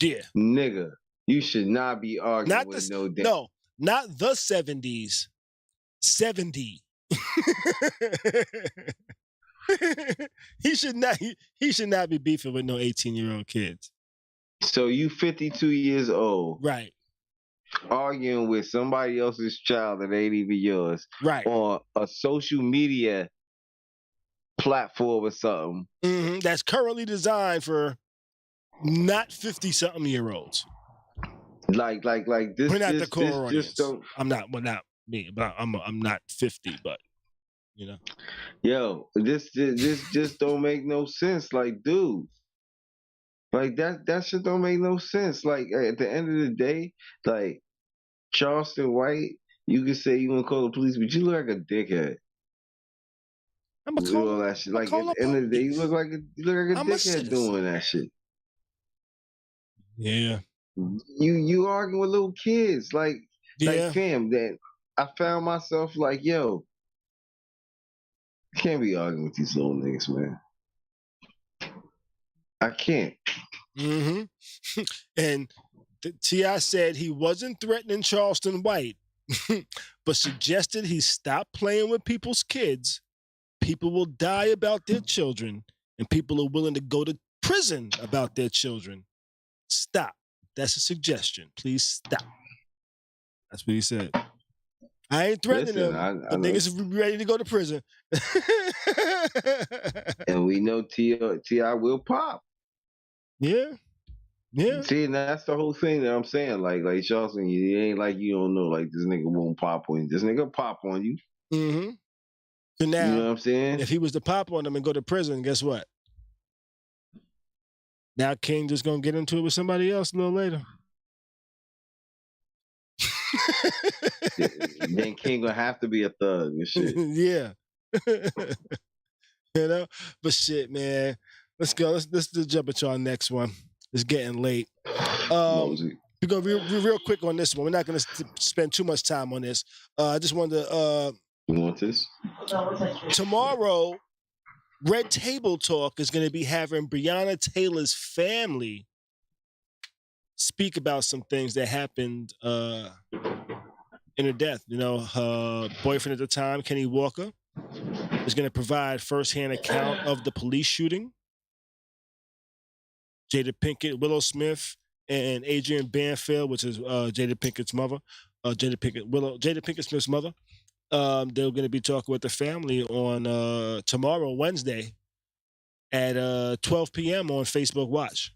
Yeah. Nigga, you should not be arguing with no damn. No, not the 70s. 70. He should not be beefing with no 18-year-old kids. So you 52 years old. Right. arguing with somebody else's child that ain't even yours, right, on a social media platform or something. That's currently designed for not 50-something-year-olds. Like this. We're not the core this audience. just don't. I'm not. Well, not me, but I'm not 50. But you know, Yo, this just don't make no sense. Like, dude, like that shit don't make no sense. Like at the end of the day, like Charleston White, you can say you want to call the police, but you look like a dickhead. I'm a Do all that shit. Like at the end of the day, you look like a dickhead doing that shit. Yeah. You arguing with little kids, like fam. That I found myself like, yo, I can't be arguing with these little niggas, man. I can't. And T.I. said he wasn't threatening Charleston White, but suggested he stop playing with people's kids. People will die about their children, and people are willing to go to prison about their children. Stop. That's a suggestion. Please stop. That's what he said. I ain't threatening them. The niggas are ready to go to prison. And we know T.I. will pop. Yeah. Yeah. See, and that's the whole thing that I'm saying. Like Charleston, it ain't like you don't know. Like this nigga won't pop on you. This nigga pop on you. So now, you know what I'm saying? If he was to pop on them and go to prison, guess what? Now King just gonna get into it with somebody else a little later. Then King gonna have to be a thug and shit. Yeah. You know? But shit, man. Let's go. Let's jump into our next one. It's getting late. We're gonna be real quick on this one. We're not gonna spend too much time on this. I just wanted to you want this? Tomorrow, Red Table Talk is going to be having Breonna Taylor's family speak about some things that happened in her death. You know, her boyfriend at the time, Kenny Walker, is going to provide firsthand account of the police shooting. Jada Pinkett, Willow Smith, and Adrienne Banfield, which is Jada Pinkett's mother, Jada Pinkett Smith's mother. They're going to be talking with the family on tomorrow, Wednesday, at 12 p.m. on Facebook Watch.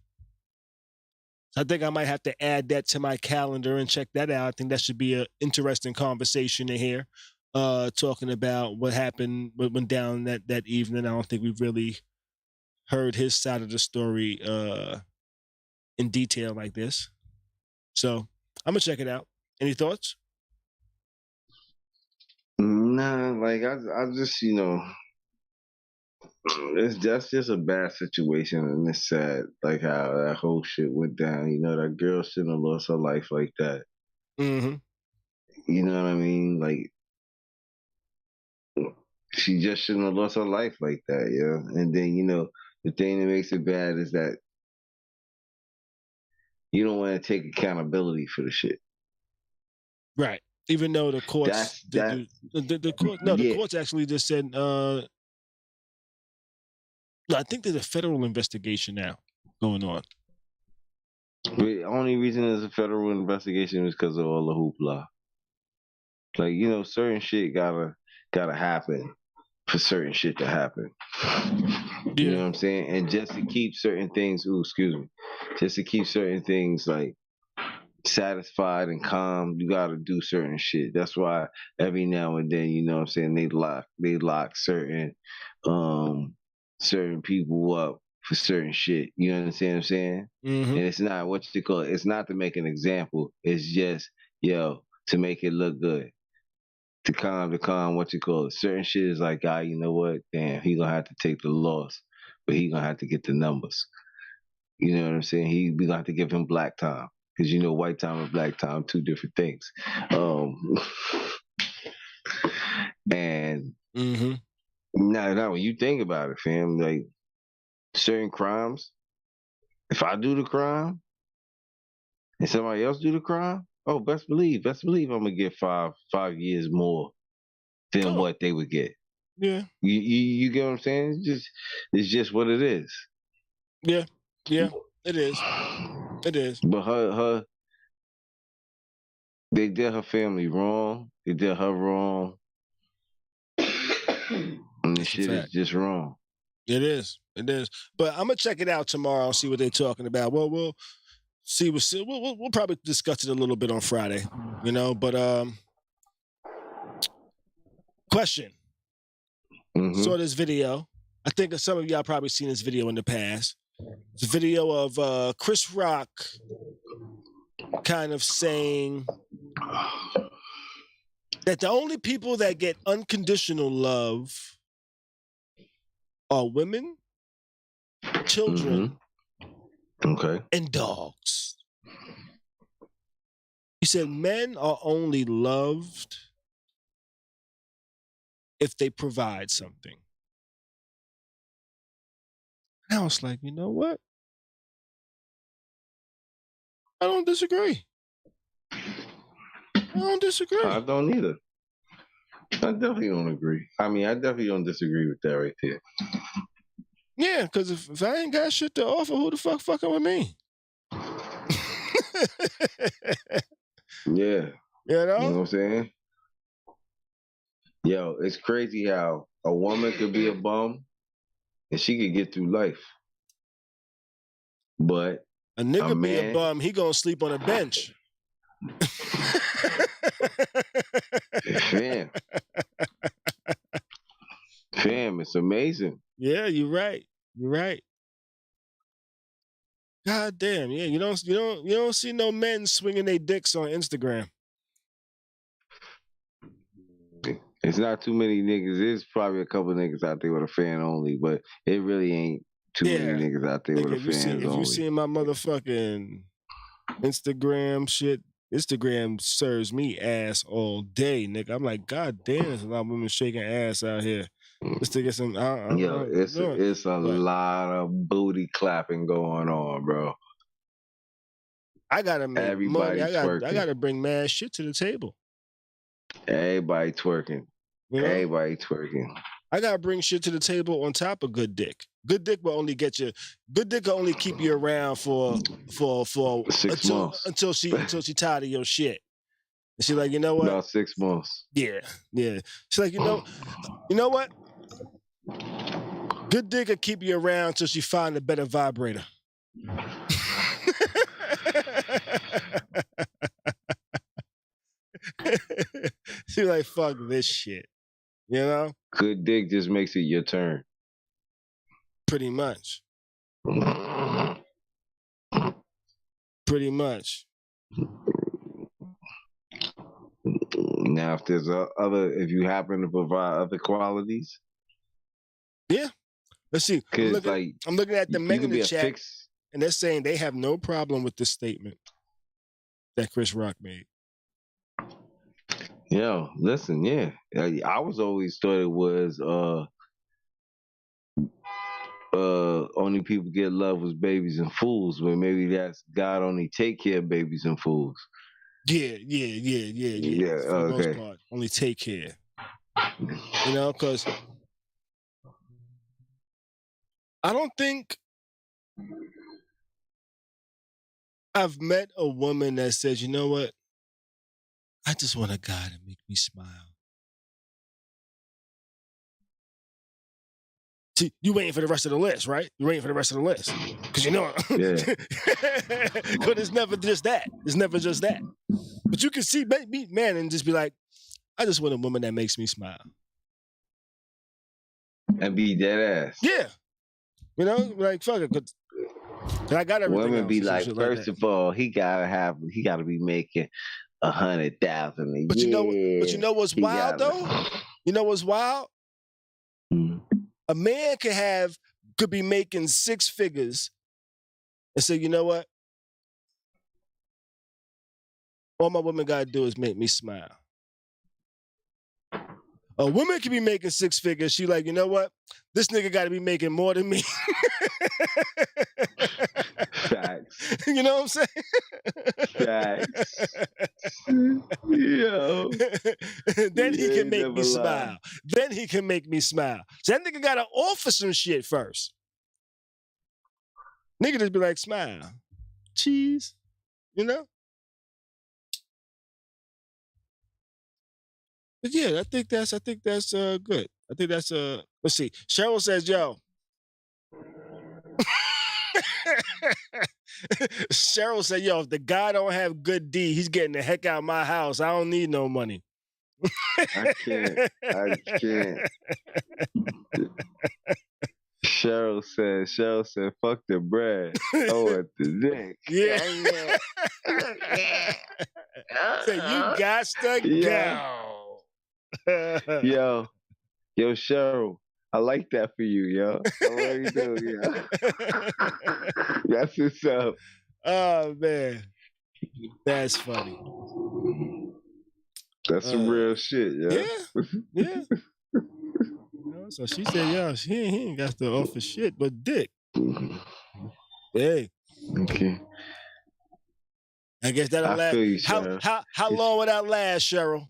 So I think I might have to add that to my calendar and check that out. I think that should be an interesting conversation to hear, talking about what happened, what went down that evening. I don't think we've really heard his side of the story in detail like this. So I'm going to check it out. Any thoughts? Nah, like I just, you know, that's just a bad situation, and it's sad, like how that whole shit went down. You know, that girl shouldn't have lost her life like that. You know what I mean? Like, she just shouldn't have lost her life like that, yeah. And then, you know, the thing that makes it bad is that you don't want to take accountability for the shit. Right. Even though the courts, the courts actually just said, I think there's a federal investigation now going on. The only reason there's a federal investigation is because of all the hoopla. Like, you know, certain shit gotta happen for certain shit to happen. You know what I'm saying? And just to keep certain things, just to keep certain things like satisfied and calm, you gotta do certain shit. That's why every now and then, you know what I'm saying, they lock certain people up for certain shit. You understand what I'm saying? And it's not it's not to make an example. It's just, to make it look good. To calm, certain shit is like, you know what? Damn, he gonna have to take the loss, but he gonna have to get the numbers. You know what I'm saying? We gonna have to give him black time. Because you know, white time and black time, two different things. And now when you think about it, fam, like certain crimes, if I do the crime and somebody else do the crime, oh, best believe I'm gonna get 5 years more than what they would get. Yeah. You get what I'm saying? It's just what it is. Yeah. Yeah. It is. It is. But her They did her family wrong. They did her wrong. And the shit is just wrong. It is. It is. But I'm gonna check it out tomorrow and see what they're talking about. Well, we'll see. We'll probably discuss it a little bit on Friday, you know. But question. Mm-hmm. Saw this video. I think some of y'all probably seen this video in the past. It's a video of Chris Rock kind of saying that the only people that get unconditional love are women, children, and dogs. He said men are only loved if they provide something. And I was like, you know what? I don't disagree. I don't either. I definitely don't agree. I mean, I definitely don't disagree with that right there. Yeah, because if I ain't got shit to offer, who the fuck fucking with me? Yeah. You know? You know what I'm saying? Yo, it's crazy how a woman could be a bum and she could get through life. But a nigga be a bum, he gonna sleep on a bench. Fam, it's amazing. Yeah, you're right. God damn, yeah, you don't see no men swinging their dicks on Instagram. It's not too many niggas. There's probably a couple niggas out there with a fan only, but it really ain't too many niggas out there with a fan only. If you seen my motherfucking Instagram shit, Instagram serves me ass all day, nigga. I'm like, God damn, there's a lot of women shaking ass out here just to get some. Yo, it's a lot of booty clapping going on, bro. I gotta make Everybody's money. I gotta bring mad shit to the table. Everybody twerking. You know? Everybody twerking. I gotta bring shit to the table on top of good dick. Good dick will only get you. Good dick will only keep you around for 6 months until she tired of your shit. And she's like, you know what? About 6 months. Yeah. She's like, you know what? Good dick will keep you around until she find a better vibrator. She's like, fuck this shit. You know? Good dick just makes it your turn. Pretty much. Now, if there's if you happen to provide other qualities. Yeah. Let's see. I'm looking at the men in the chat, and they're saying they have no problem with this statement that Chris Rock made. Yo, listen, yeah. I was always thought it was only people get love was babies and fools, but maybe that's God only take care of babies and fools. Yeah. For the most part, only take care. You know, because I don't think I've met a woman that says, you know what? I just want a guy to make me smile. See, you waiting for the rest of the list, right? You're waiting for the rest of the list. Because you know, because it's never just that. It's never just that. But you can see meet man and just be like, I just want a woman that makes me smile. And be dead ass. Yeah. You know, like, fuck it. Cause I got everything. Women be like, first of all, he gotta be making 100,000 a year. But you know what's wild though? You know what's wild? Mm-hmm. A man could be making 6 figures and say, you know what? All my woman gotta do is make me smile. A woman could be making 6 figures. She like, you know what? This nigga gotta be making more than me. Facts. You know what I'm saying? Facts. Yo. Then he can make me smile. Then he can make me smile. So that nigga gotta offer some shit first. Nigga just be like, smile. Cheese. You know? But yeah, I think that's good. I think that's let's see. Cheryl says, yo. Cheryl said, yo, if the guy don't have good D, he's getting the heck out of my house. I don't need no money. I can't. Cheryl said, fuck the bread. Oh, at the dick. Yeah. So you got to go. Yo, Cheryl, I like that for you, yo. I really do, yo. That's what's up. Oh, man. That's funny. That's some real shit, yo. Yeah. So she said, yo, he ain't got to offer shit but dick. Hey. Okay. I guess that'll last. You, how long will that last, Cheryl?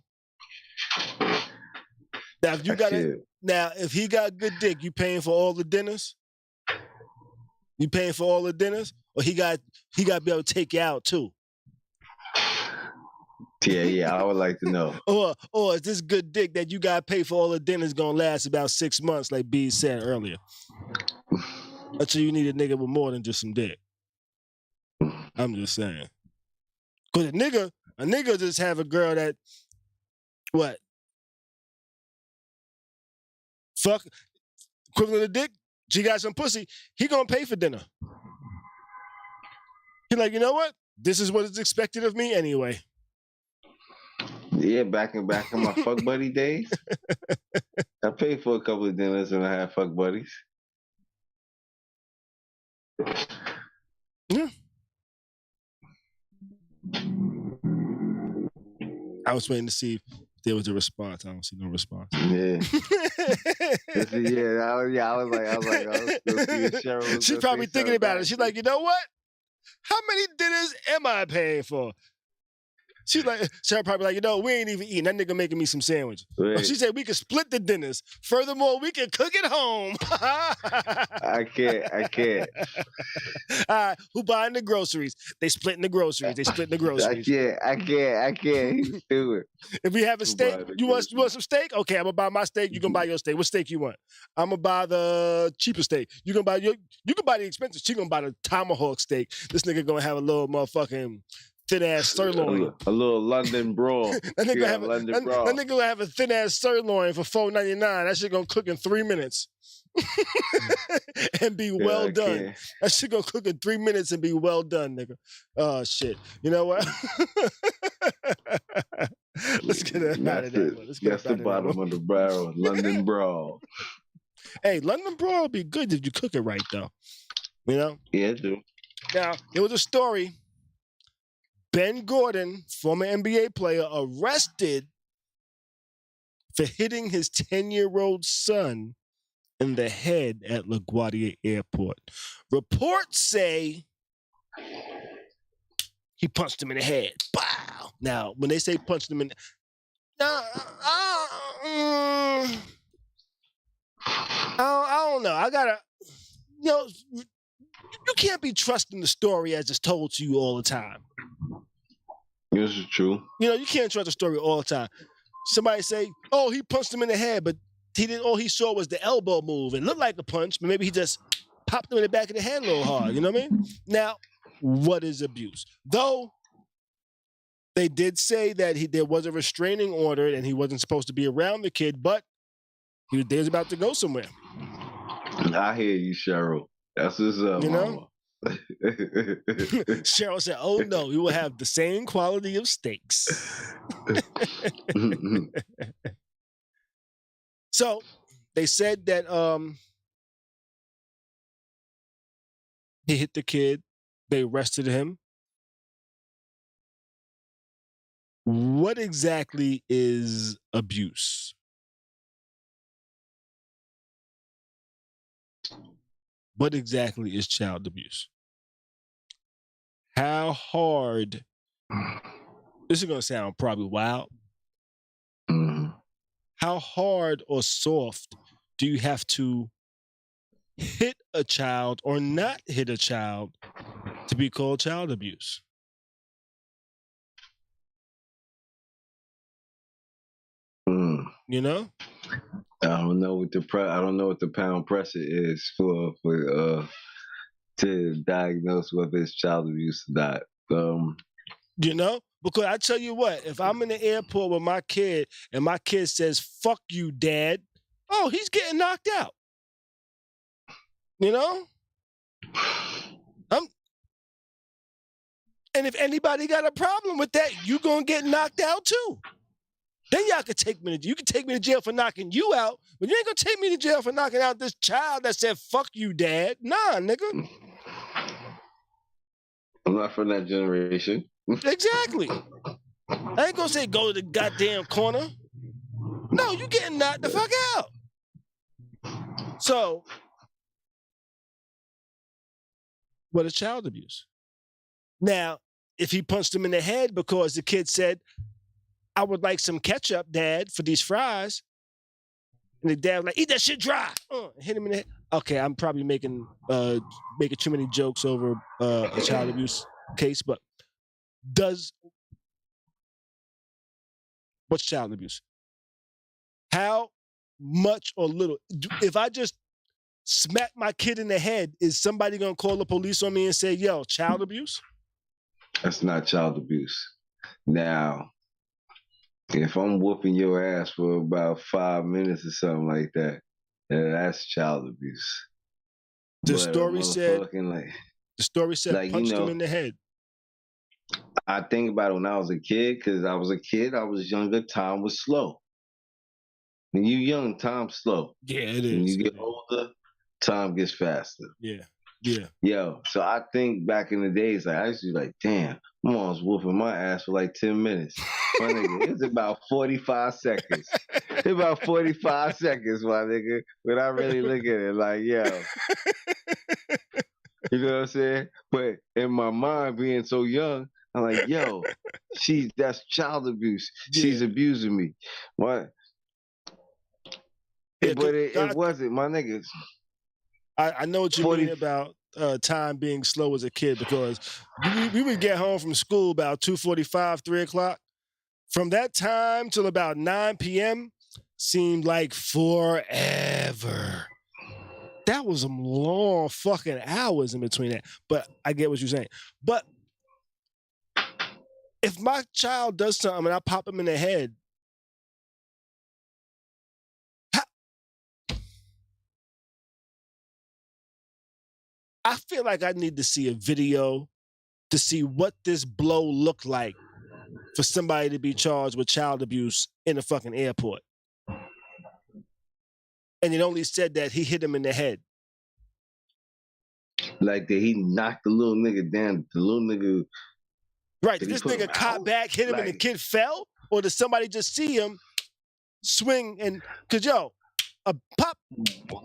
Now, if you got if he got good dick, you paying for all the dinners? You paying for all the dinners, or he got to be able to take you out too? Yeah, I would like to know. Or is this good dick that you got to pay for all the dinners gonna last about 6 months, like B said earlier? Until you need a nigga with more than just some dick. I'm just saying. Cause a nigga just have a girl that what? Fuck equivalent of dick, she got some pussy, he gonna pay for dinner. He like, you know what? This is what is expected of me anyway. Yeah, back in my fuck buddy days, I paid for a couple of dinners and I had fuck buddies. Yeah. I was waiting to see if there was a response. I don't see no response. Yeah. I was like, she's probably thinking about it. She's like, you know what? How many dinners am I paying for? She's like, Sarah probably like, you know, we ain't even eating. That nigga making me some sandwiches. Right. She said we could split the dinners. Furthermore, we can cook at home. I can't. All right, who buying the groceries? They splitting the groceries. I can't. Do it. If we have a steak, you want some steak? Okay, I'm gonna buy my steak. You gonna buy your steak. What steak you want? I'm gonna buy the cheaper steak. You can buy the expensive. She gonna buy the tomahawk steak. This nigga gonna have a little motherfucking thin ass sirloin. A little London brawl. That nigga gonna have a thin ass sirloin for $4.99. That shit gonna cook in 3 minutes. And be well done. That shit gonna cook in 3 minutes and be well done, nigga. Oh shit. You know what? Let's get out of that one. That's the bottom of the barrel. London brawl. Hey, London brawl would be good if you cook it right though. You know? Yeah, it do. Now, there was a story. Ben Gordan, former NBA player, arrested for hitting his 10-year-old son in the head at LaGuardia Airport. Reports say he punched him in the head. Wow. Now, when they say punched him in I don't know. I gotta, you can't be trusting the story as it's told to you all the time. This is true. You can't trust the story all the time. Somebody say, oh, he punched him in the head, but he didn't. All he saw was the elbow move. It looked like a punch, but maybe he just popped him in the back of the head a little hard. You know what I mean? Now, what is abuse? Though they did say that there was a restraining order and he wasn't supposed to be around the kid, but he was about to go somewhere. I hear you, Cheryl. That's what's up, Mama. Cheryl said, oh no, we will have the same quality of steaks. So they said that he hit the kid. They arrested him. What exactly is abuse? What exactly is child abuse? How hard, this is going to sound probably wild. How hard or soft do you have to hit a child or not hit a child to be called child abuse? You know? I don't know what the pound pressure is for to diagnose whether it's child abuse or not. You know? Because I tell you what, if I'm in the airport with my kid and my kid says, "Fuck you, Dad," oh, he's getting knocked out. You know? And if anybody got a problem with that, you gonna get knocked out too. Then y'all could take me to you can take me to jail for knocking you out, but you ain't gonna take me to jail for knocking out this child that said, "Fuck you, Dad." Nah, nigga. I'm not from that generation. Exactly. I ain't gonna say go to the goddamn corner. No, you getting knocked the fuck out. So, what is child abuse? Now, if he punched him in the head because the kid said, "I would like some ketchup, Dad, for these fries," and the dad was like, "Eat that shit dry," hit him in the head. Okay, I'm probably making too many jokes over a child abuse case, but what's child abuse? How much or little? If I just smack my kid in the head, is somebody gonna call the police on me and say, "Yo, child abuse"? That's not child abuse. Now, if I'm whooping your ass for about 5 minutes or something like that, that's child abuse. The story said like, punched him in the head. I think about it when I was a kid, because I was a kid, I was younger, time was slow. When you young, time's slow. Yeah, it is. When you get older, time gets faster. Yeah. Yo, so I think back in the days, like I used to be like, damn, my mom's whooping my ass for like 10 minutes. My nigga, it's about 45 seconds. It's about 45 seconds, my nigga, when I really look at it like, yo. You know what I'm saying? But in my mind, being so young, I'm like, yo, that's child abuse. Yeah. She's abusing me. What? Yeah, but it wasn't, my niggas. I know what you mean about time being slow as a kid, because we would get home from school about 2:45, 3 o'clock. From that time till about 9 p.m. seemed like forever. That was some long fucking hours in between that. But I get what you're saying. But if my child does something and I pop him in the head, I feel like I need to see a video to see what this blow looked like for somebody to be charged with child abuse in a fucking airport. And it only said that he hit him in the head. Like that he knocked the little nigga down. The little nigga. Right. Did this nigga caught back, hit him, and the kid fell? Or did somebody just see him swing and... Because, yo, a pop...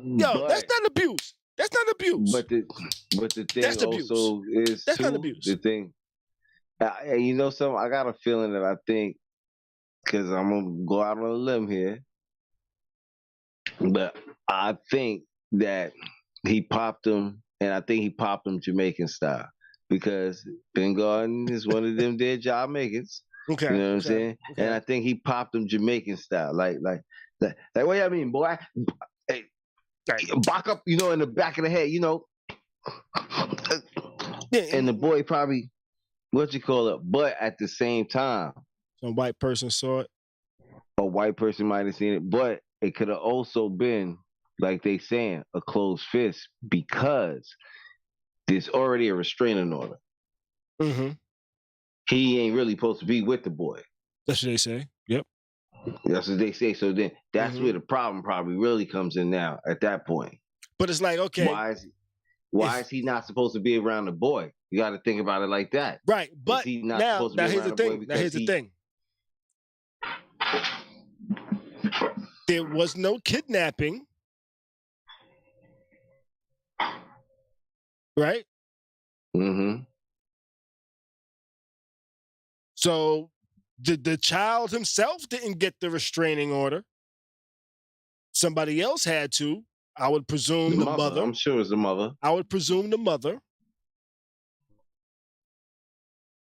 Yo, that's not abuse. That's not abuse. But the thing also is... That's not abuse. The thing... you know something? I got a feeling that I think... Because I'm going to go out on a limb here. But I think that he popped him, and I think he popped him Jamaican style, because Ben Gordan is one of them dead Jamaicans. Okay. You know what I'm saying? Okay. And I think he popped him Jamaican style. Like what you mean, boy? Hey, back up, you know, in the back of the head, you know. And the boy probably, but at the same time, some white person saw it. A white person might have seen it, but it could have also been, like they saying, a closed fist, because there's already a restraining order. Mm-hmm. He ain't really supposed to be with the boy. That's what they say. Yep. That's what they say. So then that's where the problem probably really comes in now at that point. But it's like, okay. Why is he not supposed to be around the boy? You got to think about it like that. Right. But now here's the thing. Now here's the thing. There was no kidnapping. Right? Mm-hmm. So the child himself didn't get the restraining order. Somebody else had to. I would presume the mother. I'm sure it's the mother. I would presume the mother.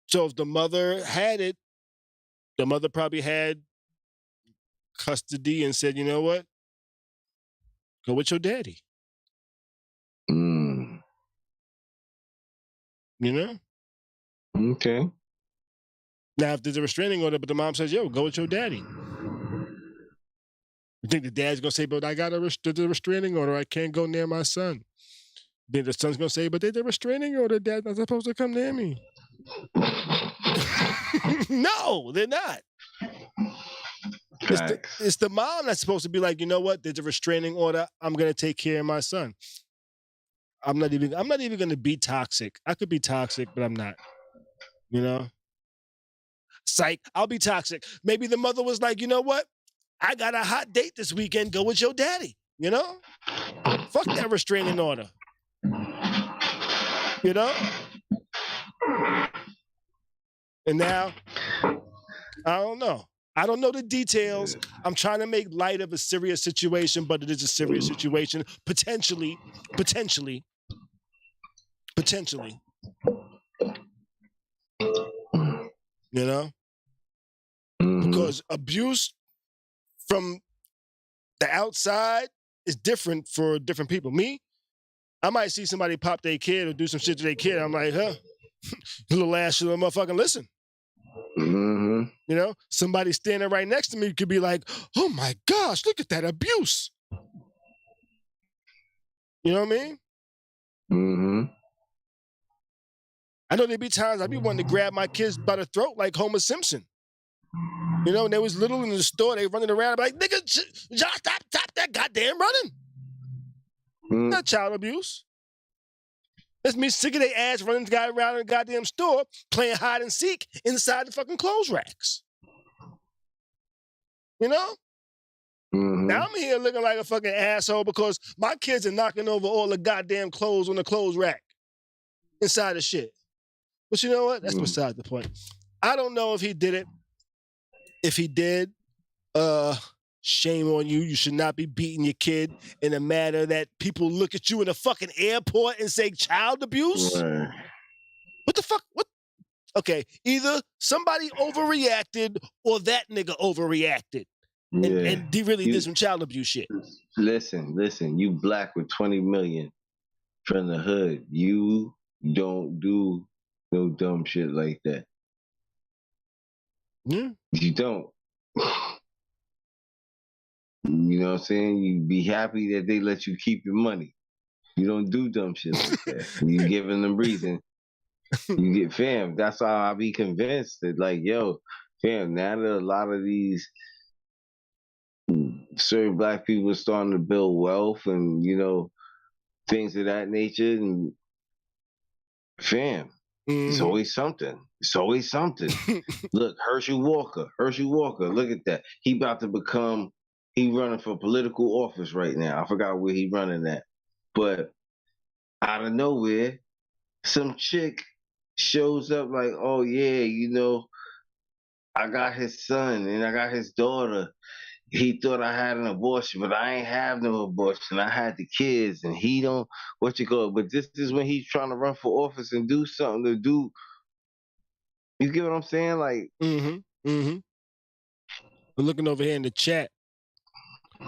So if the mother had it, the mother probably had custody and said, you know what? Go with your daddy. Mm. You know? Okay. Now, if there's a restraining order, but the mom says, yo, go with your daddy. You think the dad's going to say, but I got a restraining order. I can't go near my son. Then the son's going to say, but there's a restraining order. Dad's not supposed to come near me. No, they're not. It's the mom that's supposed to be like, you know what? There's a restraining order. I'm going to take care of my son. I'm not even going to be toxic. I could be toxic, but I'm not. You know? Psych, I'll be toxic. Maybe the mother was like, you know what? I got a hot date this weekend. Go with your daddy. You know? Fuck that restraining order. You know? And now, I don't know. I don't know the details. I'm trying to make light of a serious situation, but it is a serious situation. Potentially. You know? Because abuse from the outside is different for different people. Me, I might see somebody pop their kid or do some shit to their kid. I'm like, huh? Little ass little motherfucking listen. Mm-hmm. You know, somebody standing right next to me could be like, oh my gosh, look at that abuse. You know what I mean? Mm-hmm. I know there'd be times I'd be wanting to grab my kids by the throat like Homer Simpson. You know, when they was little in the store, they running around, I'd be like, nigga, stop that goddamn running. Mm-hmm. Not child abuse. That's me sick of their ass running the guy around in the goddamn store playing hide and seek inside the fucking clothes racks. You know? Mm-hmm. Now I'm here looking like a fucking asshole because my kids are knocking over all the goddamn clothes on the clothes rack inside the shit. But you know what? That's beside the point. I don't know if he did it. If he did, shame on you. You should not be beating your kid in a manner that people look at you in a fucking airport and say child abuse. Right. What the fuck? What? Okay, either somebody overreacted or that nigga overreacted. And he really did some child abuse shit. Listen, you black with 20 million from the hood. You don't do no dumb shit like that. Yeah. You don't. You know what I'm saying? You be happy that they let you keep your money. You don't do dumb shit like that. You giving them reason. You get fam. That's how I be convinced that, like, yo, fam, now that a lot of these certain black people are starting to build wealth and, you know, things of that nature, and fam, it's always something. It's always something. Look, Herschel Walker, look at that. He about to become, he running for political office right now. I forgot where he running at. But out of nowhere, some chick shows up like, oh yeah, you know, I got his son and I got his daughter. He thought I had an abortion, but I ain't have no abortion. I had the kids, and he don't, what you call it. But this is when he's trying to run for office and do something to do. You get what I'm saying? Like, I'm looking over here in the chat.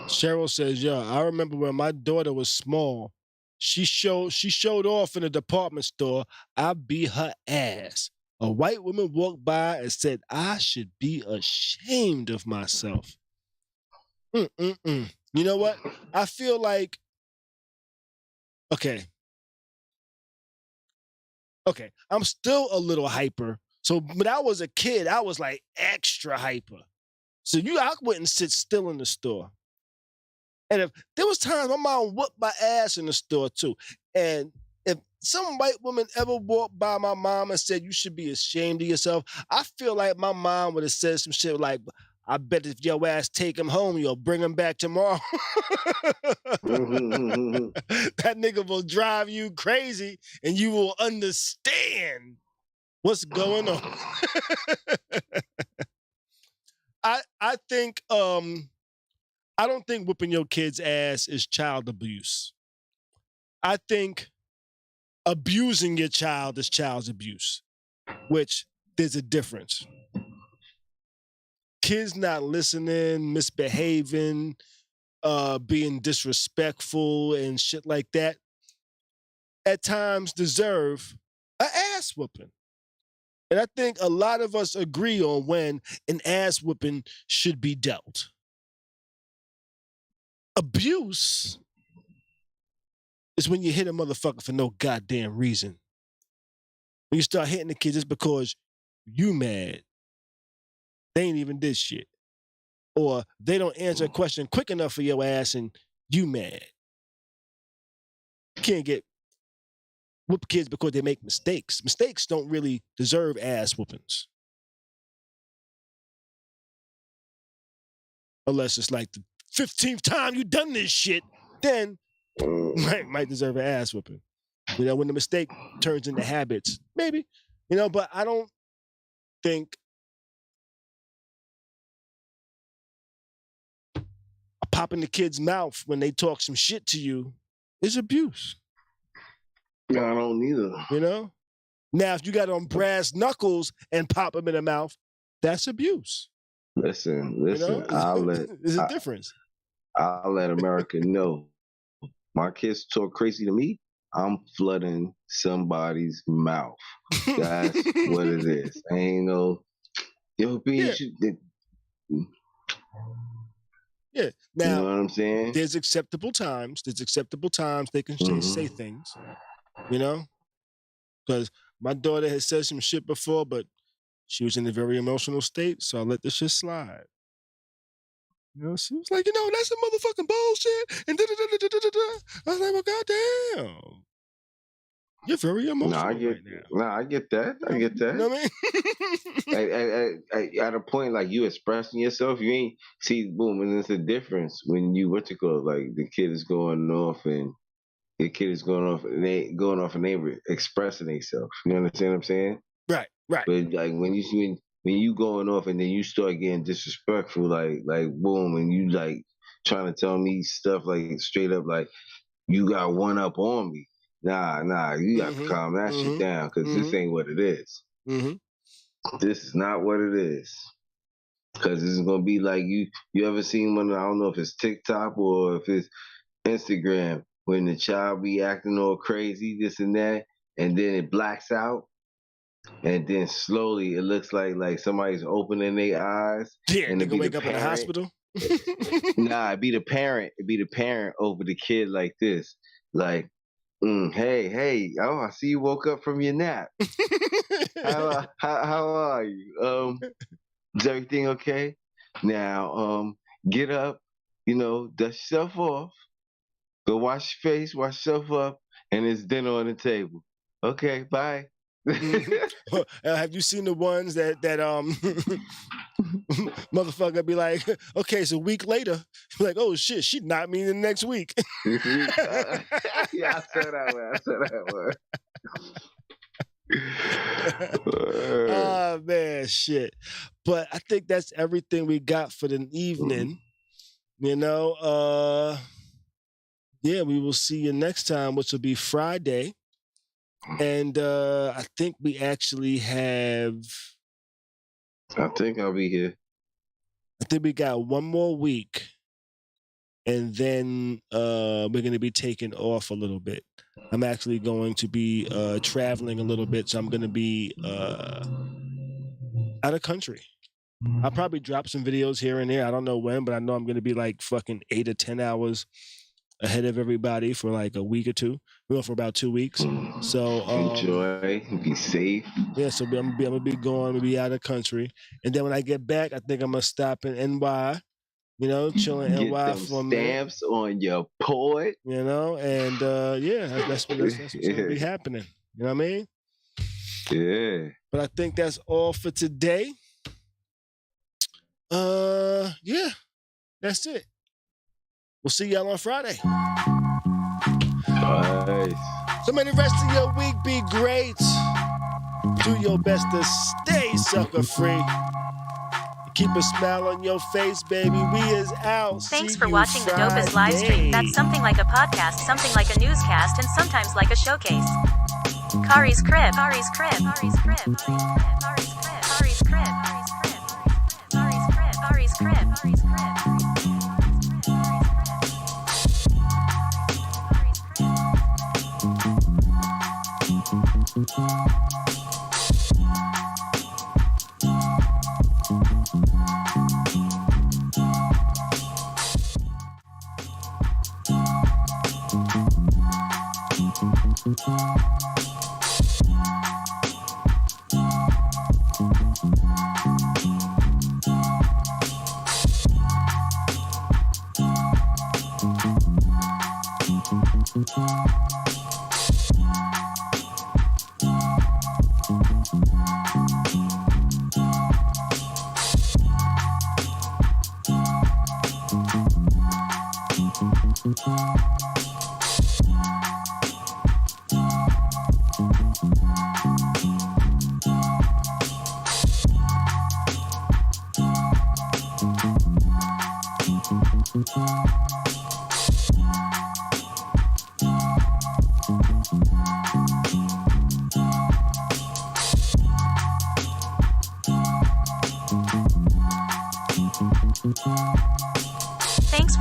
Cheryl says, yo, I remember when my daughter was small, she showed off in a department store. I beat her ass. A white woman walked by and said, I should be ashamed of myself. You know what? I feel like, okay, I'm still a little hyper. So when I was a kid, I was like extra hyper. So I wouldn't sit still in the store. And if there was times my mom whooped my ass in the store too. And if some white woman ever walked by my mom and said, you should be ashamed of yourself, I feel like my mom would have said some shit like, I bet if your ass take him home, you'll bring him back tomorrow. That nigga will drive you crazy and you will understand what's going on. I think I don't think whooping your kid's ass is child abuse. I think abusing your child is child abuse, which there's a difference. kids not listening, misbehaving, being disrespectful and shit like that, at times deserve an ass whooping. And I think a lot of us agree on when an ass whooping should be dealt. Abuse is when you hit a motherfucker for no goddamn reason. When you start hitting the kid just because you mad. They ain't even did shit. Or they don't answer a question quick enough for your ass and you mad. You can't get whoop kids because they make mistakes. Mistakes don't really deserve ass whoopings. Unless it's like the 15th time you done this shit, then might deserve an ass whooping. You know, when the mistake turns into habits, maybe. You know, but I don't think popping the kid's mouth when they talk some shit to you is abuse. No, I don't either. You know? Now, if you got on brass knuckles and pop them in the mouth, that's abuse. Listen. You know? There's a difference. I'll let America know. My kids talk crazy to me, I'm flooding somebody's mouth. That's what it is. I ain't no, Yeah. Now, you know what I'm saying? There's acceptable times they can say things, you know? Because my daughter has said some shit before, but she was in a very emotional state, so I let the shit slide. You know, she was like, you know, that's some motherfucking bullshit, and da-da-da-da-da-da-da. I was like, well, goddamn. You're very emotional right now. I get that. I get that. You know what I mean? At a point, like, you expressing yourself, you ain't, see, boom, and there's a difference when you, like, the kid is going off and they expressing themselves. You understand what I'm saying? Right. But, like, when you going off and then you start getting disrespectful, like boom, and you, like, trying to tell me stuff, like, straight up, like, you got one up on me. Nah, you got to calm that shit down, because this ain't what it is. This is not what it is. Because this is going to be like, you ever seen one, I don't know if it's TikTok or if it's Instagram, when the child be acting all crazy, this and that, and then it blacks out, and then slowly it looks like somebody's opening their eyes. Yeah, and they can wake up in the hospital. Nah, it'd be the parent over the kid like this. Like, hey, oh, I see you woke up from your nap. How are you? Is everything okay? Now, get up, dust yourself off, go wash your face, wash yourself up, and there's dinner on the table. Okay, bye. Have you seen the ones that motherfucker be like, okay, so a week later, like, oh shit, she knocked me in the next week. Yeah, I said that one. Oh man, shit. But I think that's everything we got for the evening. Yeah, we will see you next time, which will be Friday. And I think we actually have... I think I'll be here. I think we got one more week. And then we're going to be taking off a little bit. I'm actually going to be traveling a little bit, so I'm going to be out of country. I'll probably drop some videos here and there. I don't know when, but I know I'm going to be like fucking 8 or 10 hours ahead of everybody for like a week or two. For about 2 weeks. So enjoy, be safe. Yeah, so I'm gonna be going, I'm gonna be out of country, and then when I get back, I think I'm gonna stop in NY. Chilling in NY for a minute. Stamps on your port. And that's what's gonna be happening. You know what I mean? Yeah. But I think that's all for today. Yeah, that's it. We'll see y'all on Friday. Nice. So may the rest of your week be great. Do your best to stay sucker free. Keep a smile on your face, baby. We is out. Thanks for watching the dopest live stream. That's something like a podcast, something like a newscast, and sometimes like a showcase. Khary's crib. Khary's crib. Khary's crib. Khary's crib. Khary's crib. Khary's crib. Khary's crib.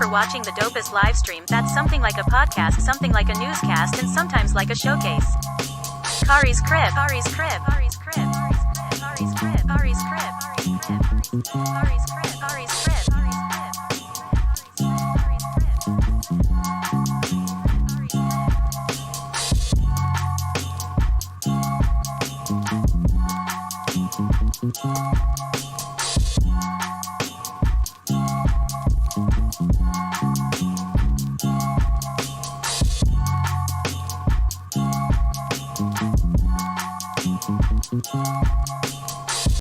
for watching the dopest live stream that's something like a podcast, something like a newscast, and sometimes like a showcase. Khary's crib, Khary's crib, Khary's crib, Khary's crib, Khary's crib, Khary's crib, Khary's crib, Khary's crib, Khary's crib.